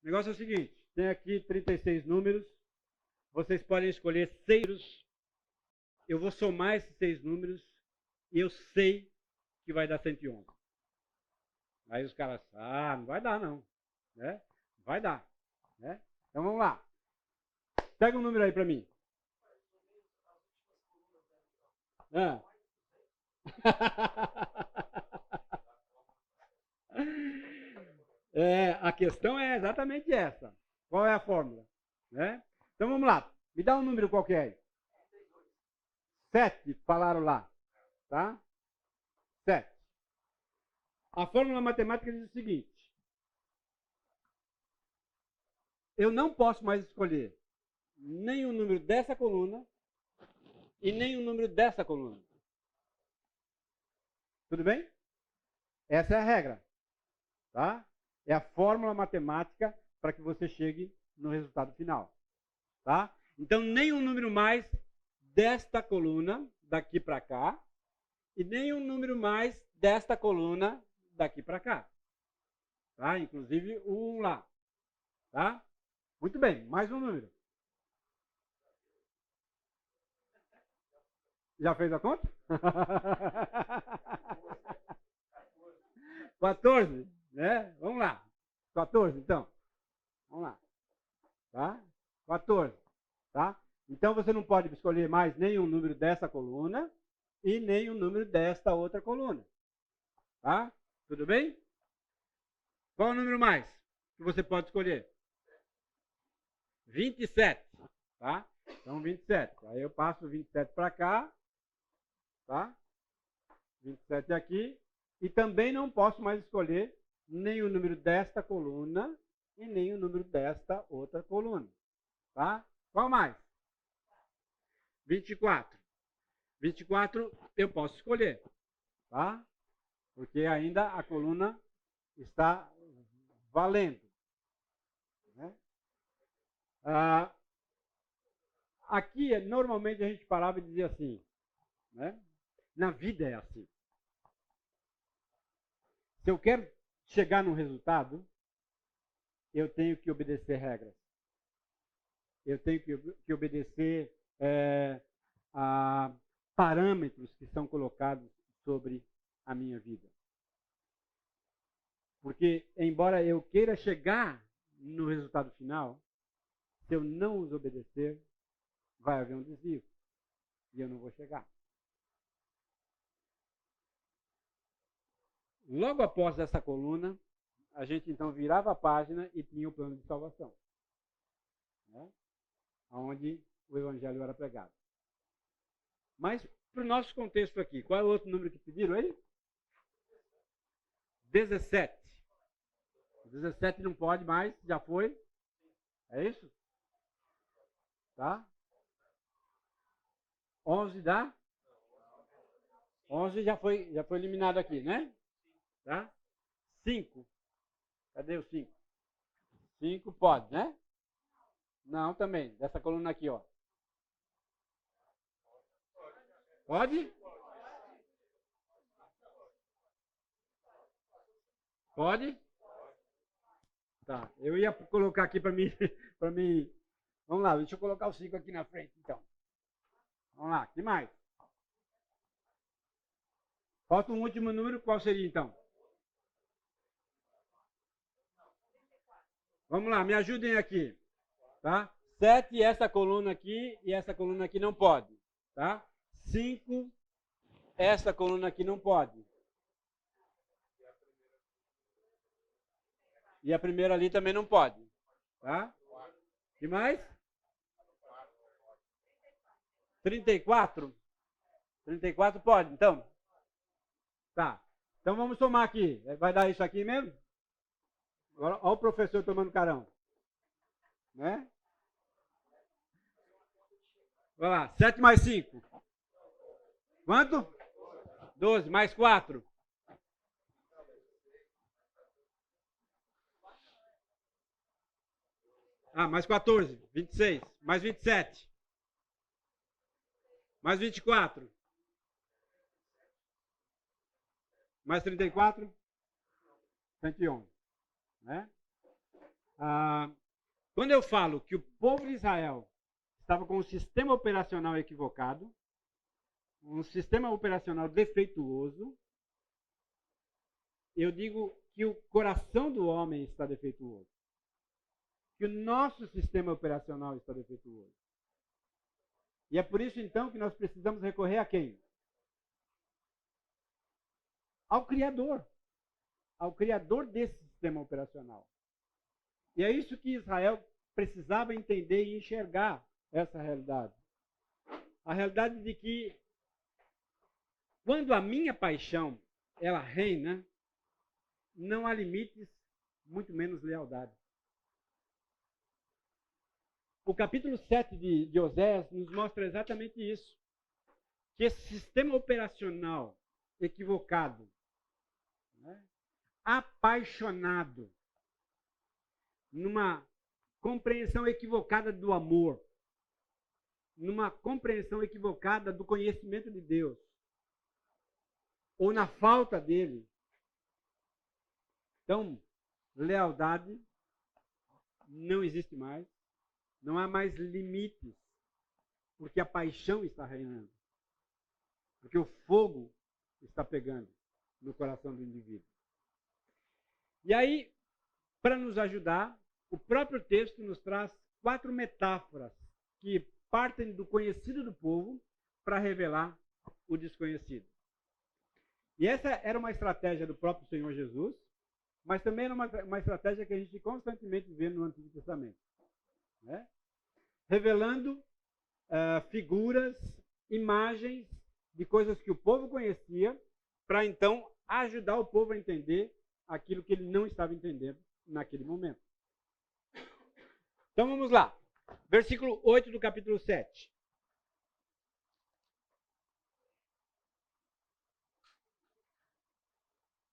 o negócio é o seguinte, tem aqui 36 números, vocês podem escolher 6 números, eu vou somar esses 6 números, e eu sei que vai dar 111. Aí os caras, não vai dar não. Né? Vai dar. Né? Então vamos lá. Pega um número aí para mim. A questão é exatamente essa. Qual é a fórmula? Né? Então vamos lá. Me dá um número qualquer aí. 7, falaram lá. Tá? 7. A fórmula matemática diz o seguinte: eu não posso mais escolher nem o número dessa coluna e nem o número dessa coluna. Tudo bem? Essa é a regra. Tá? É a fórmula matemática para que você chegue no resultado final. Tá? Então, nem um número mais desta coluna daqui para cá e nem um número mais desta coluna daqui para cá. Tá? Inclusive o 1 lá. Tá? Muito bem, mais um número. Já fez a conta? 14, né? Vamos lá. 14, então. Vamos lá. Tá? 14, tá? Então você não pode escolher mais nem o número dessa coluna e nem o número desta outra coluna. Tá? Tudo bem? Qual o número mais que você pode escolher? 27, tá? Então 27. Aí eu passo o 27 para cá, tá? 27 aqui. E também não posso mais escolher nem o número desta coluna e nem o número desta outra coluna. Tá? Qual mais? 24. 24 eu posso escolher. Tá? Porque ainda a coluna está valendo. Né? Aqui, normalmente, a gente parava e dizia assim. Né? Na vida é assim. Se eu quero chegar num resultado, eu tenho que obedecer regras. Eu tenho que obedecer a parâmetros que são colocados sobre a minha vida. Porque, embora eu queira chegar no resultado final, se eu não os obedecer, vai haver um desvio. E eu não vou chegar. Logo após essa coluna, a gente então virava a página e tinha o plano de salvação. Né? Onde o evangelho era pregado. Mas, para o nosso contexto aqui, qual é o outro número que pediram aí? 17. 17 não pode mais, já foi. É isso? Tá? 11 dá? 11 já foi eliminado aqui, né? Tá? 5. Cadê o 5? 5 pode, né? Não, também. Dessa coluna aqui, ó. Pode? Pode? Tá. Eu ia colocar aqui para mim, para mim. Vamos lá, deixa eu colocar o 5 aqui na frente, então. Vamos lá, que mais? Falta um último número, qual seria, então? Vamos lá, me ajudem aqui. Tá? 7, essa coluna aqui e essa coluna aqui não pode. Tá? 5, essa coluna aqui não pode. E a primeira ali também não pode. Tá? Que mais? 34? 34 pode, então? Tá. Então vamos somar aqui. Vai dar isso aqui mesmo? Agora, olha o professor tomando carão. Né? Vai lá. 7 mais 5. Quanto? 12. Mais 4. Mais 14. 26. Mais 27. Mais 24. Mais 34. 111. Né? Quando eu falo que o povo de Israel estava com um sistema operacional equivocado, um sistema operacional defeituoso, eu digo que o coração do homem está defeituoso. Que o nosso sistema operacional está defeituoso. E é por isso, então, que nós precisamos recorrer a quem? Ao Criador. Ao Criador desse sistema operacional. E é isso que Israel precisava entender e enxergar essa realidade. A realidade de que quando a minha paixão ela reina, não há limites, muito menos lealdade. O capítulo 7 de Oséias nos mostra exatamente isso. Que esse sistema operacional equivocado, né, apaixonado, numa compreensão equivocada do amor, numa compreensão equivocada do conhecimento de Deus, ou na falta dele. Então, lealdade não existe mais, não há mais limites, porque a paixão está reinando, porque o fogo está pegando no coração do indivíduo. E aí, para nos ajudar, o próprio texto nos traz 4 metáforas que partem do conhecido do povo para revelar o desconhecido. E essa era uma estratégia do próprio Senhor Jesus, mas também era uma estratégia que a gente constantemente vê no Antigo Testamento, né? Revelando figuras, imagens de coisas que o povo conhecia, para então ajudar o povo a entender aquilo que ele não estava entendendo naquele momento. Então vamos lá. Versículo 8 do capítulo 7.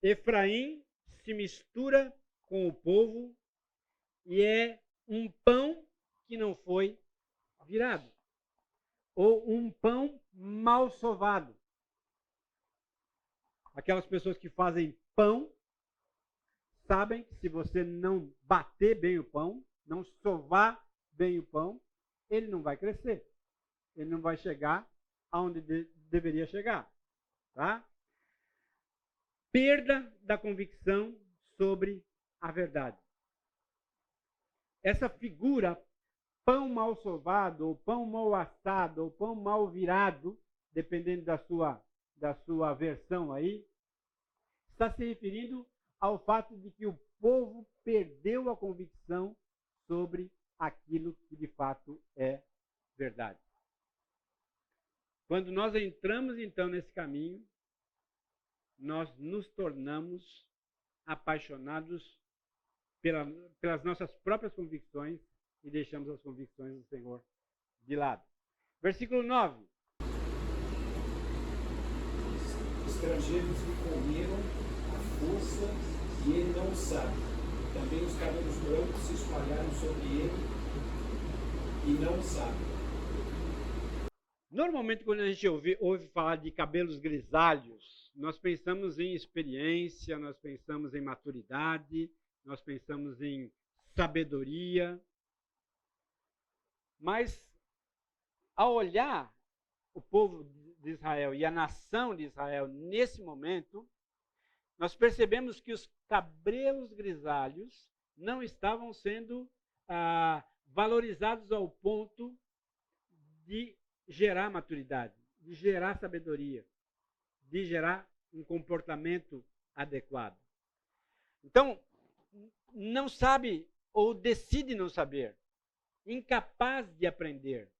Efraim se mistura com o povo e é um pão que não foi virado, ou um pão mal sovado. Aquelas pessoas que fazem pão sabem que se você não bater bem o pão, não sovar bem o pão, ele não vai crescer. Ele não vai chegar aonde deveria chegar, tá? Perda da convicção sobre a verdade. Essa figura, pão mal sovado, ou pão mal assado, ou pão mal virado, dependendo da sua versão aí, está se referindo ao fato de que o povo perdeu a convicção sobre aquilo que de fato é verdade. Quando nós entramos então nesse caminho, nós nos tornamos apaixonados pelas nossas próprias convicções e deixamos as convicções do Senhor de lado. Versículo 9. Estrangeiros lhe comeram a força e ele não o sabe. Também os cabelos brancos se espalharam sobre ele e não o sabe. Normalmente, quando a gente ouve falar de cabelos grisalhos, nós pensamos em experiência, nós pensamos em maturidade, nós pensamos em sabedoria. Mas, ao olhar o povo de Israel e a nação de Israel nesse momento, nós percebemos que os cabelos grisalhos não estavam sendo valorizados ao ponto de gerar maturidade, de gerar sabedoria, de gerar um comportamento adequado. Então, não sabe ou decide não saber, incapaz de aprender.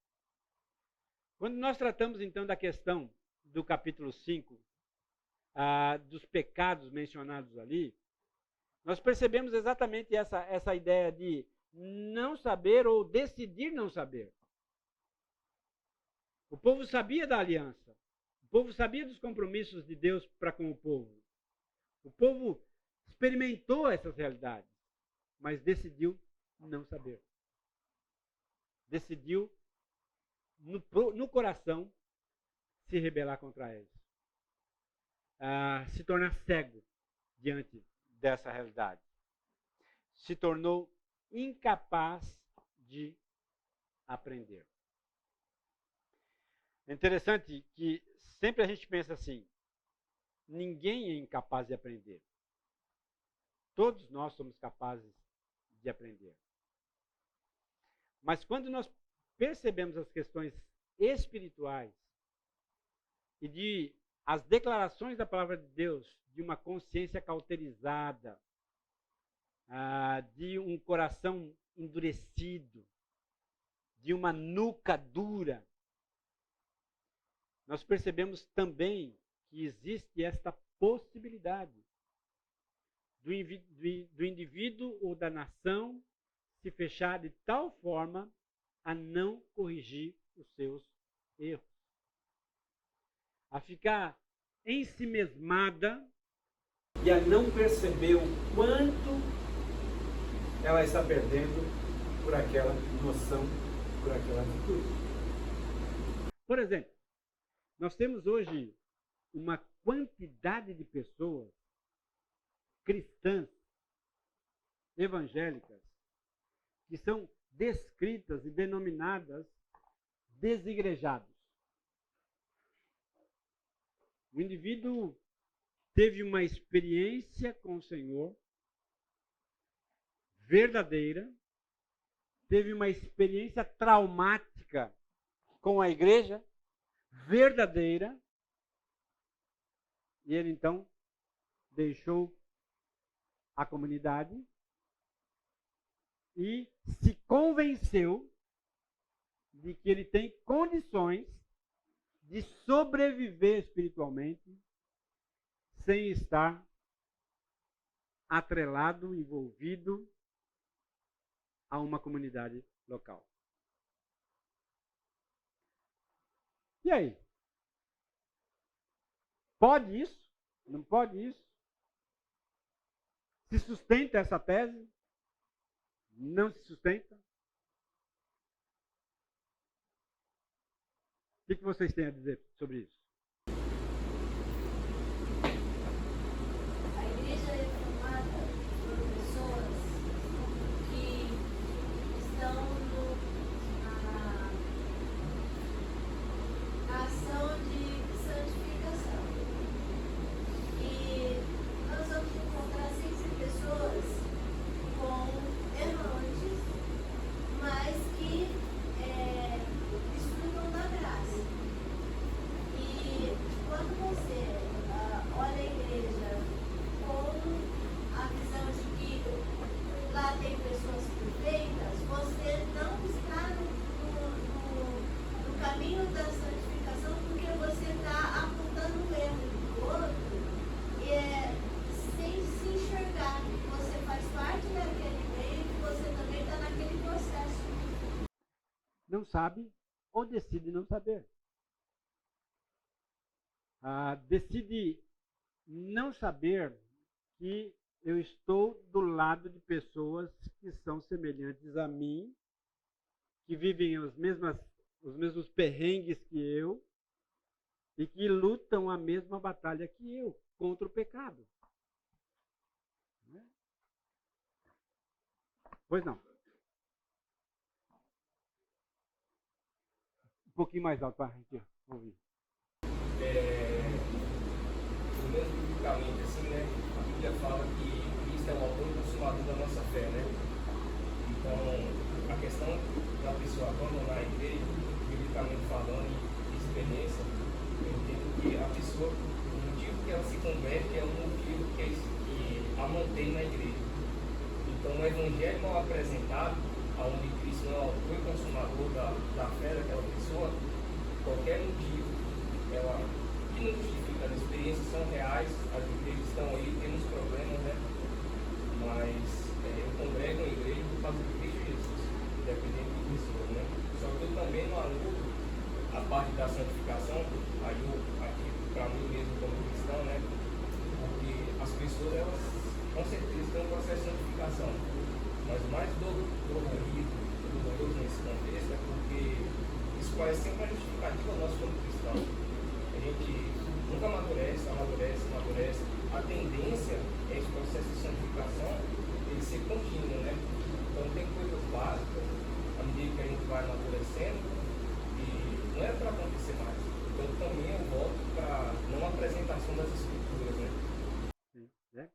Quando nós tratamos então da questão do capítulo 5, dos pecados mencionados ali, nós percebemos exatamente essa ideia de não saber ou decidir não saber. O povo sabia da aliança. O povo sabia dos compromissos de Deus para com o povo. O povo experimentou essas realidades, mas decidiu não saber. Decidiu, no coração, se rebelar contra eles. Se tornar cego diante dessa realidade. Se tornou incapaz de aprender. É interessante que sempre a gente pensa assim, ninguém é incapaz de aprender. Todos nós somos capazes de aprender. Mas quando nós percebemos as questões espirituais e as declarações da palavra de Deus, de uma consciência cauterizada, de um coração endurecido, de uma nuca dura, nós percebemos também que existe esta possibilidade do indivíduo ou da nação se fechar de tal forma a não corrigir os seus erros, a ficar ensimesmada e a não perceber o quanto ela está perdendo por aquela noção, por aquela atitude. Por exemplo, nós temos hoje uma quantidade de pessoas cristãs, evangélicas, que são descritas e denominadas desigrejados. O indivíduo teve uma experiência com o Senhor, verdadeira, teve uma experiência traumática com a igreja verdadeira, e ele então deixou a comunidade e se convenceu de que ele tem condições de sobreviver espiritualmente sem estar atrelado, envolvido a uma comunidade local. E aí? Pode isso? Não pode isso? Se sustenta essa tese? Não se sustenta? O que vocês têm a dizer sobre isso? A igreja é formada por pessoas que estão na ação de santificação. E nós vamos encontrar sempre pessoas com errantes, mas que desfrutam da graça. E quando você olha a igreja com a visão de que lá tem pessoas perfeitas, você não está no caminho da santificação, porque você está apontando o erro do outro sem se enxergar que você faz parte daquele meio e que você também está naquele processo. Não sabe ou decide não saber. Decide não saber que eu estou do lado de pessoas que são semelhantes a mim, que vivem os mesmos perrengues que eu e que lutam a mesma batalha que eu contra o pecado. Pois não. Um pouquinho mais alto para a gente ouvir. Mesmo biblicamente, assim, né? A Bíblia fala que Cristo é o autor e consumador da nossa fé, né? Então, a questão da pessoa abandonar a igreja, biblicamente falando, e experiência, eu entendo que a pessoa, o motivo que ela se converte é um motivo que a mantém na igreja. Então, o evangelho mal apresentado, onde Cristo não é o autor e consumador da fé daquela pessoa, qualquer motivo, ela que não justifica, as experiências são reais, as igrejas estão aí, temos problemas, né? Mas eu congrego a igreja por causa de Cristo Jesus, independente de pessoa, né? Só que eu também não anulo a parte da santificação, aí aqui para mim mesmo como cristão, né? Porque as pessoas, elas com certeza têm um processo de santificação, mas o mais doloroso nesse contexto é porque isso parece sempre uma justificativa nossa como cristão. A gente nunca amadurece. A tendência é esse processo de santificação ele ser contínuo, né? Então tem coisas básicas, à medida que a gente vai amadurecendo, e não é para acontecer mais. Então também eu volto para não apresentação das escrituras, né? Sim, né?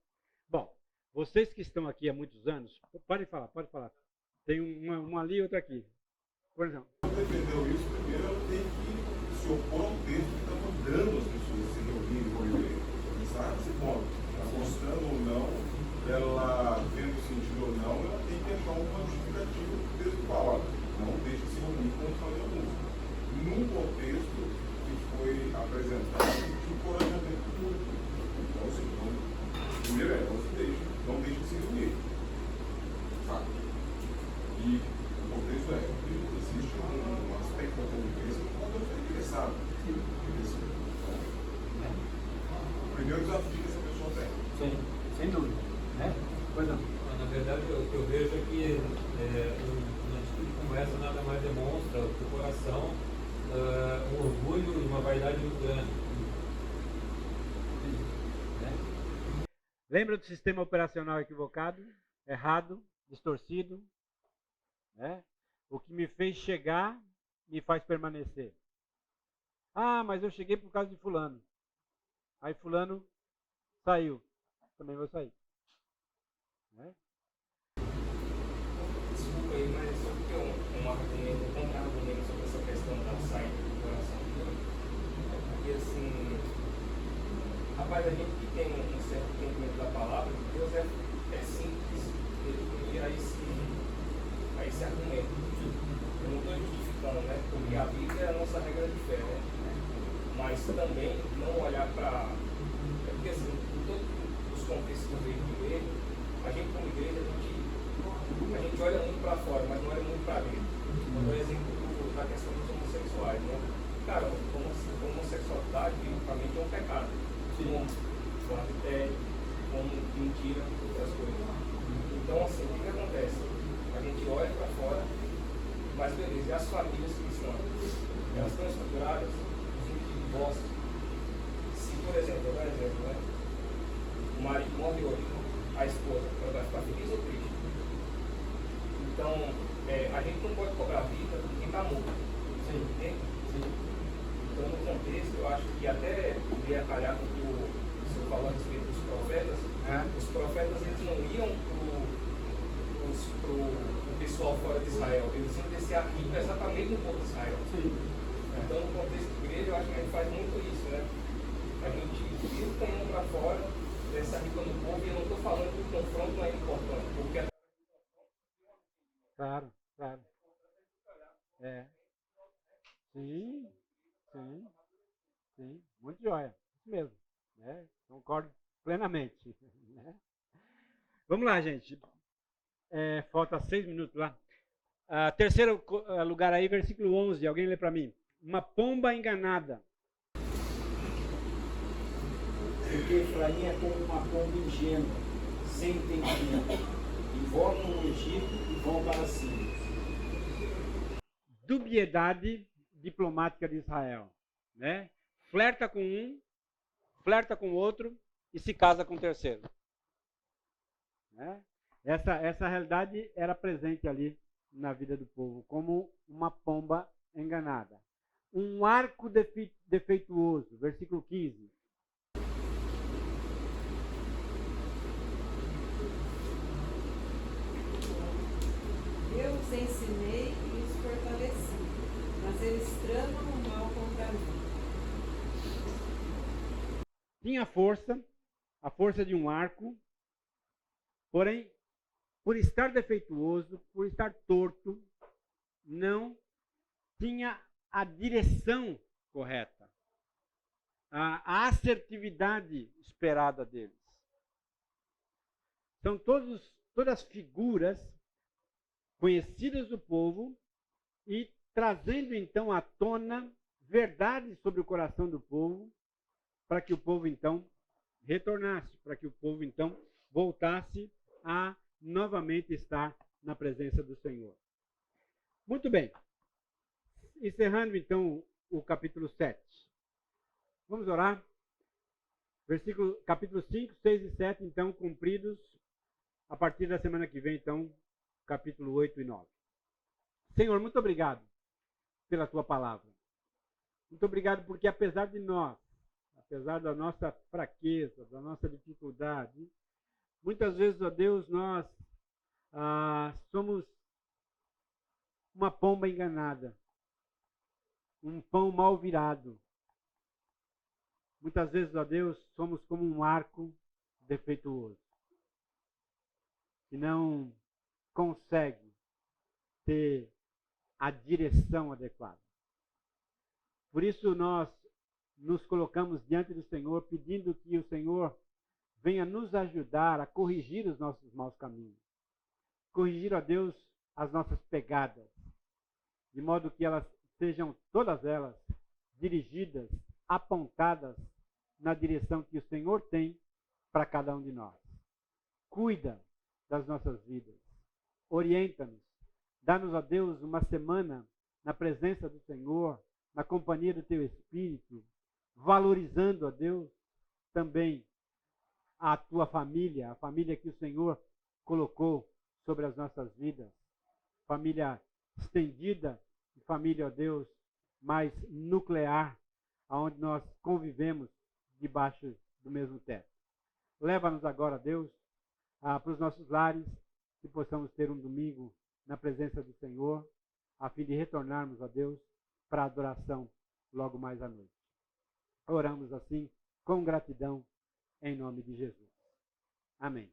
Bom, vocês que estão aqui há muitos anos, pode falar. Tem uma ali e outra aqui. Por exemplo. Defendeu isso, primeiro ela tem que se opor ao texto que está mandando as pessoas se reunirem com a igreja. Pensar nesse ponto. Está gostando ou não, ela vendo sentido ou não, ela tem que achar uma justificativa do texto fala. Não deixe de se reunir com os música. Num contexto que foi apresentado de encorajamento público. Então, assim, primeiro não deixe de se reunir. Sabe? E o contexto existe um aspecto da convivência que pode ser interessado. O primeiro desafio que essa pessoa tem. Sim, sem dúvida. Né? Pois não. Na verdade, o que eu vejo é que uma atitude como essa nada mais demonstra para o coração um orgulho e uma vaidade muito grande. Né? Lembra do sistema operacional equivocado, errado, distorcido? Né? O que me fez chegar me faz permanecer. Ah, mas eu cheguei por causa de fulano. Aí fulano saiu. Também vou sair. Né? Rapaz, a gente que tem um certo entendimento da palavra de Deus é simples ele a esse argumento. Eu não estou justificando, né? Porque a Bíblia é a nossa regra de fé, né? Mas também não olhar para. É porque assim, em todos os contextos que eu vejo de igreja, a gente como igreja, a gente olha muito para fora, mas não olha muito para dentro. Por exemplo, da questão dos homossexuais, né? Cara, a homossexualidade, biblicamente, é um pecado. Com adultério, com mentira, outras coisas. Então, assim, o que acontece? A gente olha para fora, mas beleza, e as famílias cristãs? Elas estão estruturadas em divórcio. Se, por exemplo, eu vou dar um exemplo, né? O marido morre hoje, a esposa, ela vai ficar feliz ou triste? Então, a gente não pode cobrar a vida de quem está morto. Sim. Então, no contexto, eu acho que até ia calhar com o que o senhor falou a respeito dos profetas. Os profetas, eles não iam para o pessoal fora de Israel, eles iam descer a ripa exatamente no povo de Israel. Sim. Então, no contexto de igreja, eu acho que a gente faz muito isso, né? A gente vira o canhão para fora, desce a ripa no povo, e eu não estou falando que o confronto não é importante, porque Claro, claro. Sim, sim, sim. Muito joia. Isso mesmo. Né? Concordo plenamente. Né? Vamos lá, gente. Falta 6 minutos lá. Terceiro lugar aí, versículo 11. Alguém lê para mim. Uma pomba enganada. Porque Efraim é como uma pomba ingênua, sem entendimento. Invocam no Egito e vão para cima. Dubiedade diplomática de Israel. Né? Flerta com um, flerta com o outro e se casa com o terceiro. Né? Essa realidade era presente ali na vida do povo, como uma pomba enganada. Um arco defeituoso, versículo 15. Eu os ensinei e os fortaleci, mas eles tramam o mal contra mim. Tinha a força de um arco, porém, por estar defeituoso, por estar torto, não tinha a direção correta, a assertividade esperada deles. São todas figuras conhecidas do povo e trazendo então à tona verdades sobre o coração do povo, para que o povo então retornasse, para que o povo então voltasse a novamente estar na presença do Senhor. Muito bem. Encerrando então o capítulo 7. Vamos orar. Capítulo 5, 6 e 7, então, cumpridos. A partir da semana que vem, então, capítulo 8 e 9. Senhor, muito obrigado pela tua palavra. Muito obrigado porque apesar de nós, apesar da nossa fraqueza, da nossa dificuldade, muitas vezes, ó Deus, nós somos uma pomba enganada, um pão mal virado. Muitas vezes, ó Deus, somos como um arco defeituoso, que não consegue ter a direção adequada. Por isso nós nos colocamos diante do Senhor, pedindo que o Senhor venha nos ajudar a corrigir os nossos maus caminhos. Corrigir, ó Deus, as nossas pegadas, de modo que elas sejam, todas elas, dirigidas, apontadas na direção que o Senhor tem para cada um de nós. Cuida das nossas vidas. Orienta-nos. Dá-nos, ó Deus, uma semana na presença do Senhor, na companhia do Teu Espírito, valorizando, ó Deus, também a Tua família, a família que o Senhor colocou sobre as nossas vidas. Família estendida e família, ó Deus, mais nuclear, onde nós convivemos debaixo do mesmo teto. Leva-nos agora, Deus, para os nossos lares, que possamos ter um domingo na presença do Senhor, a fim de retornarmos a Deus para a adoração logo mais à noite. Oramos assim, com gratidão, em nome de Jesus. Amém.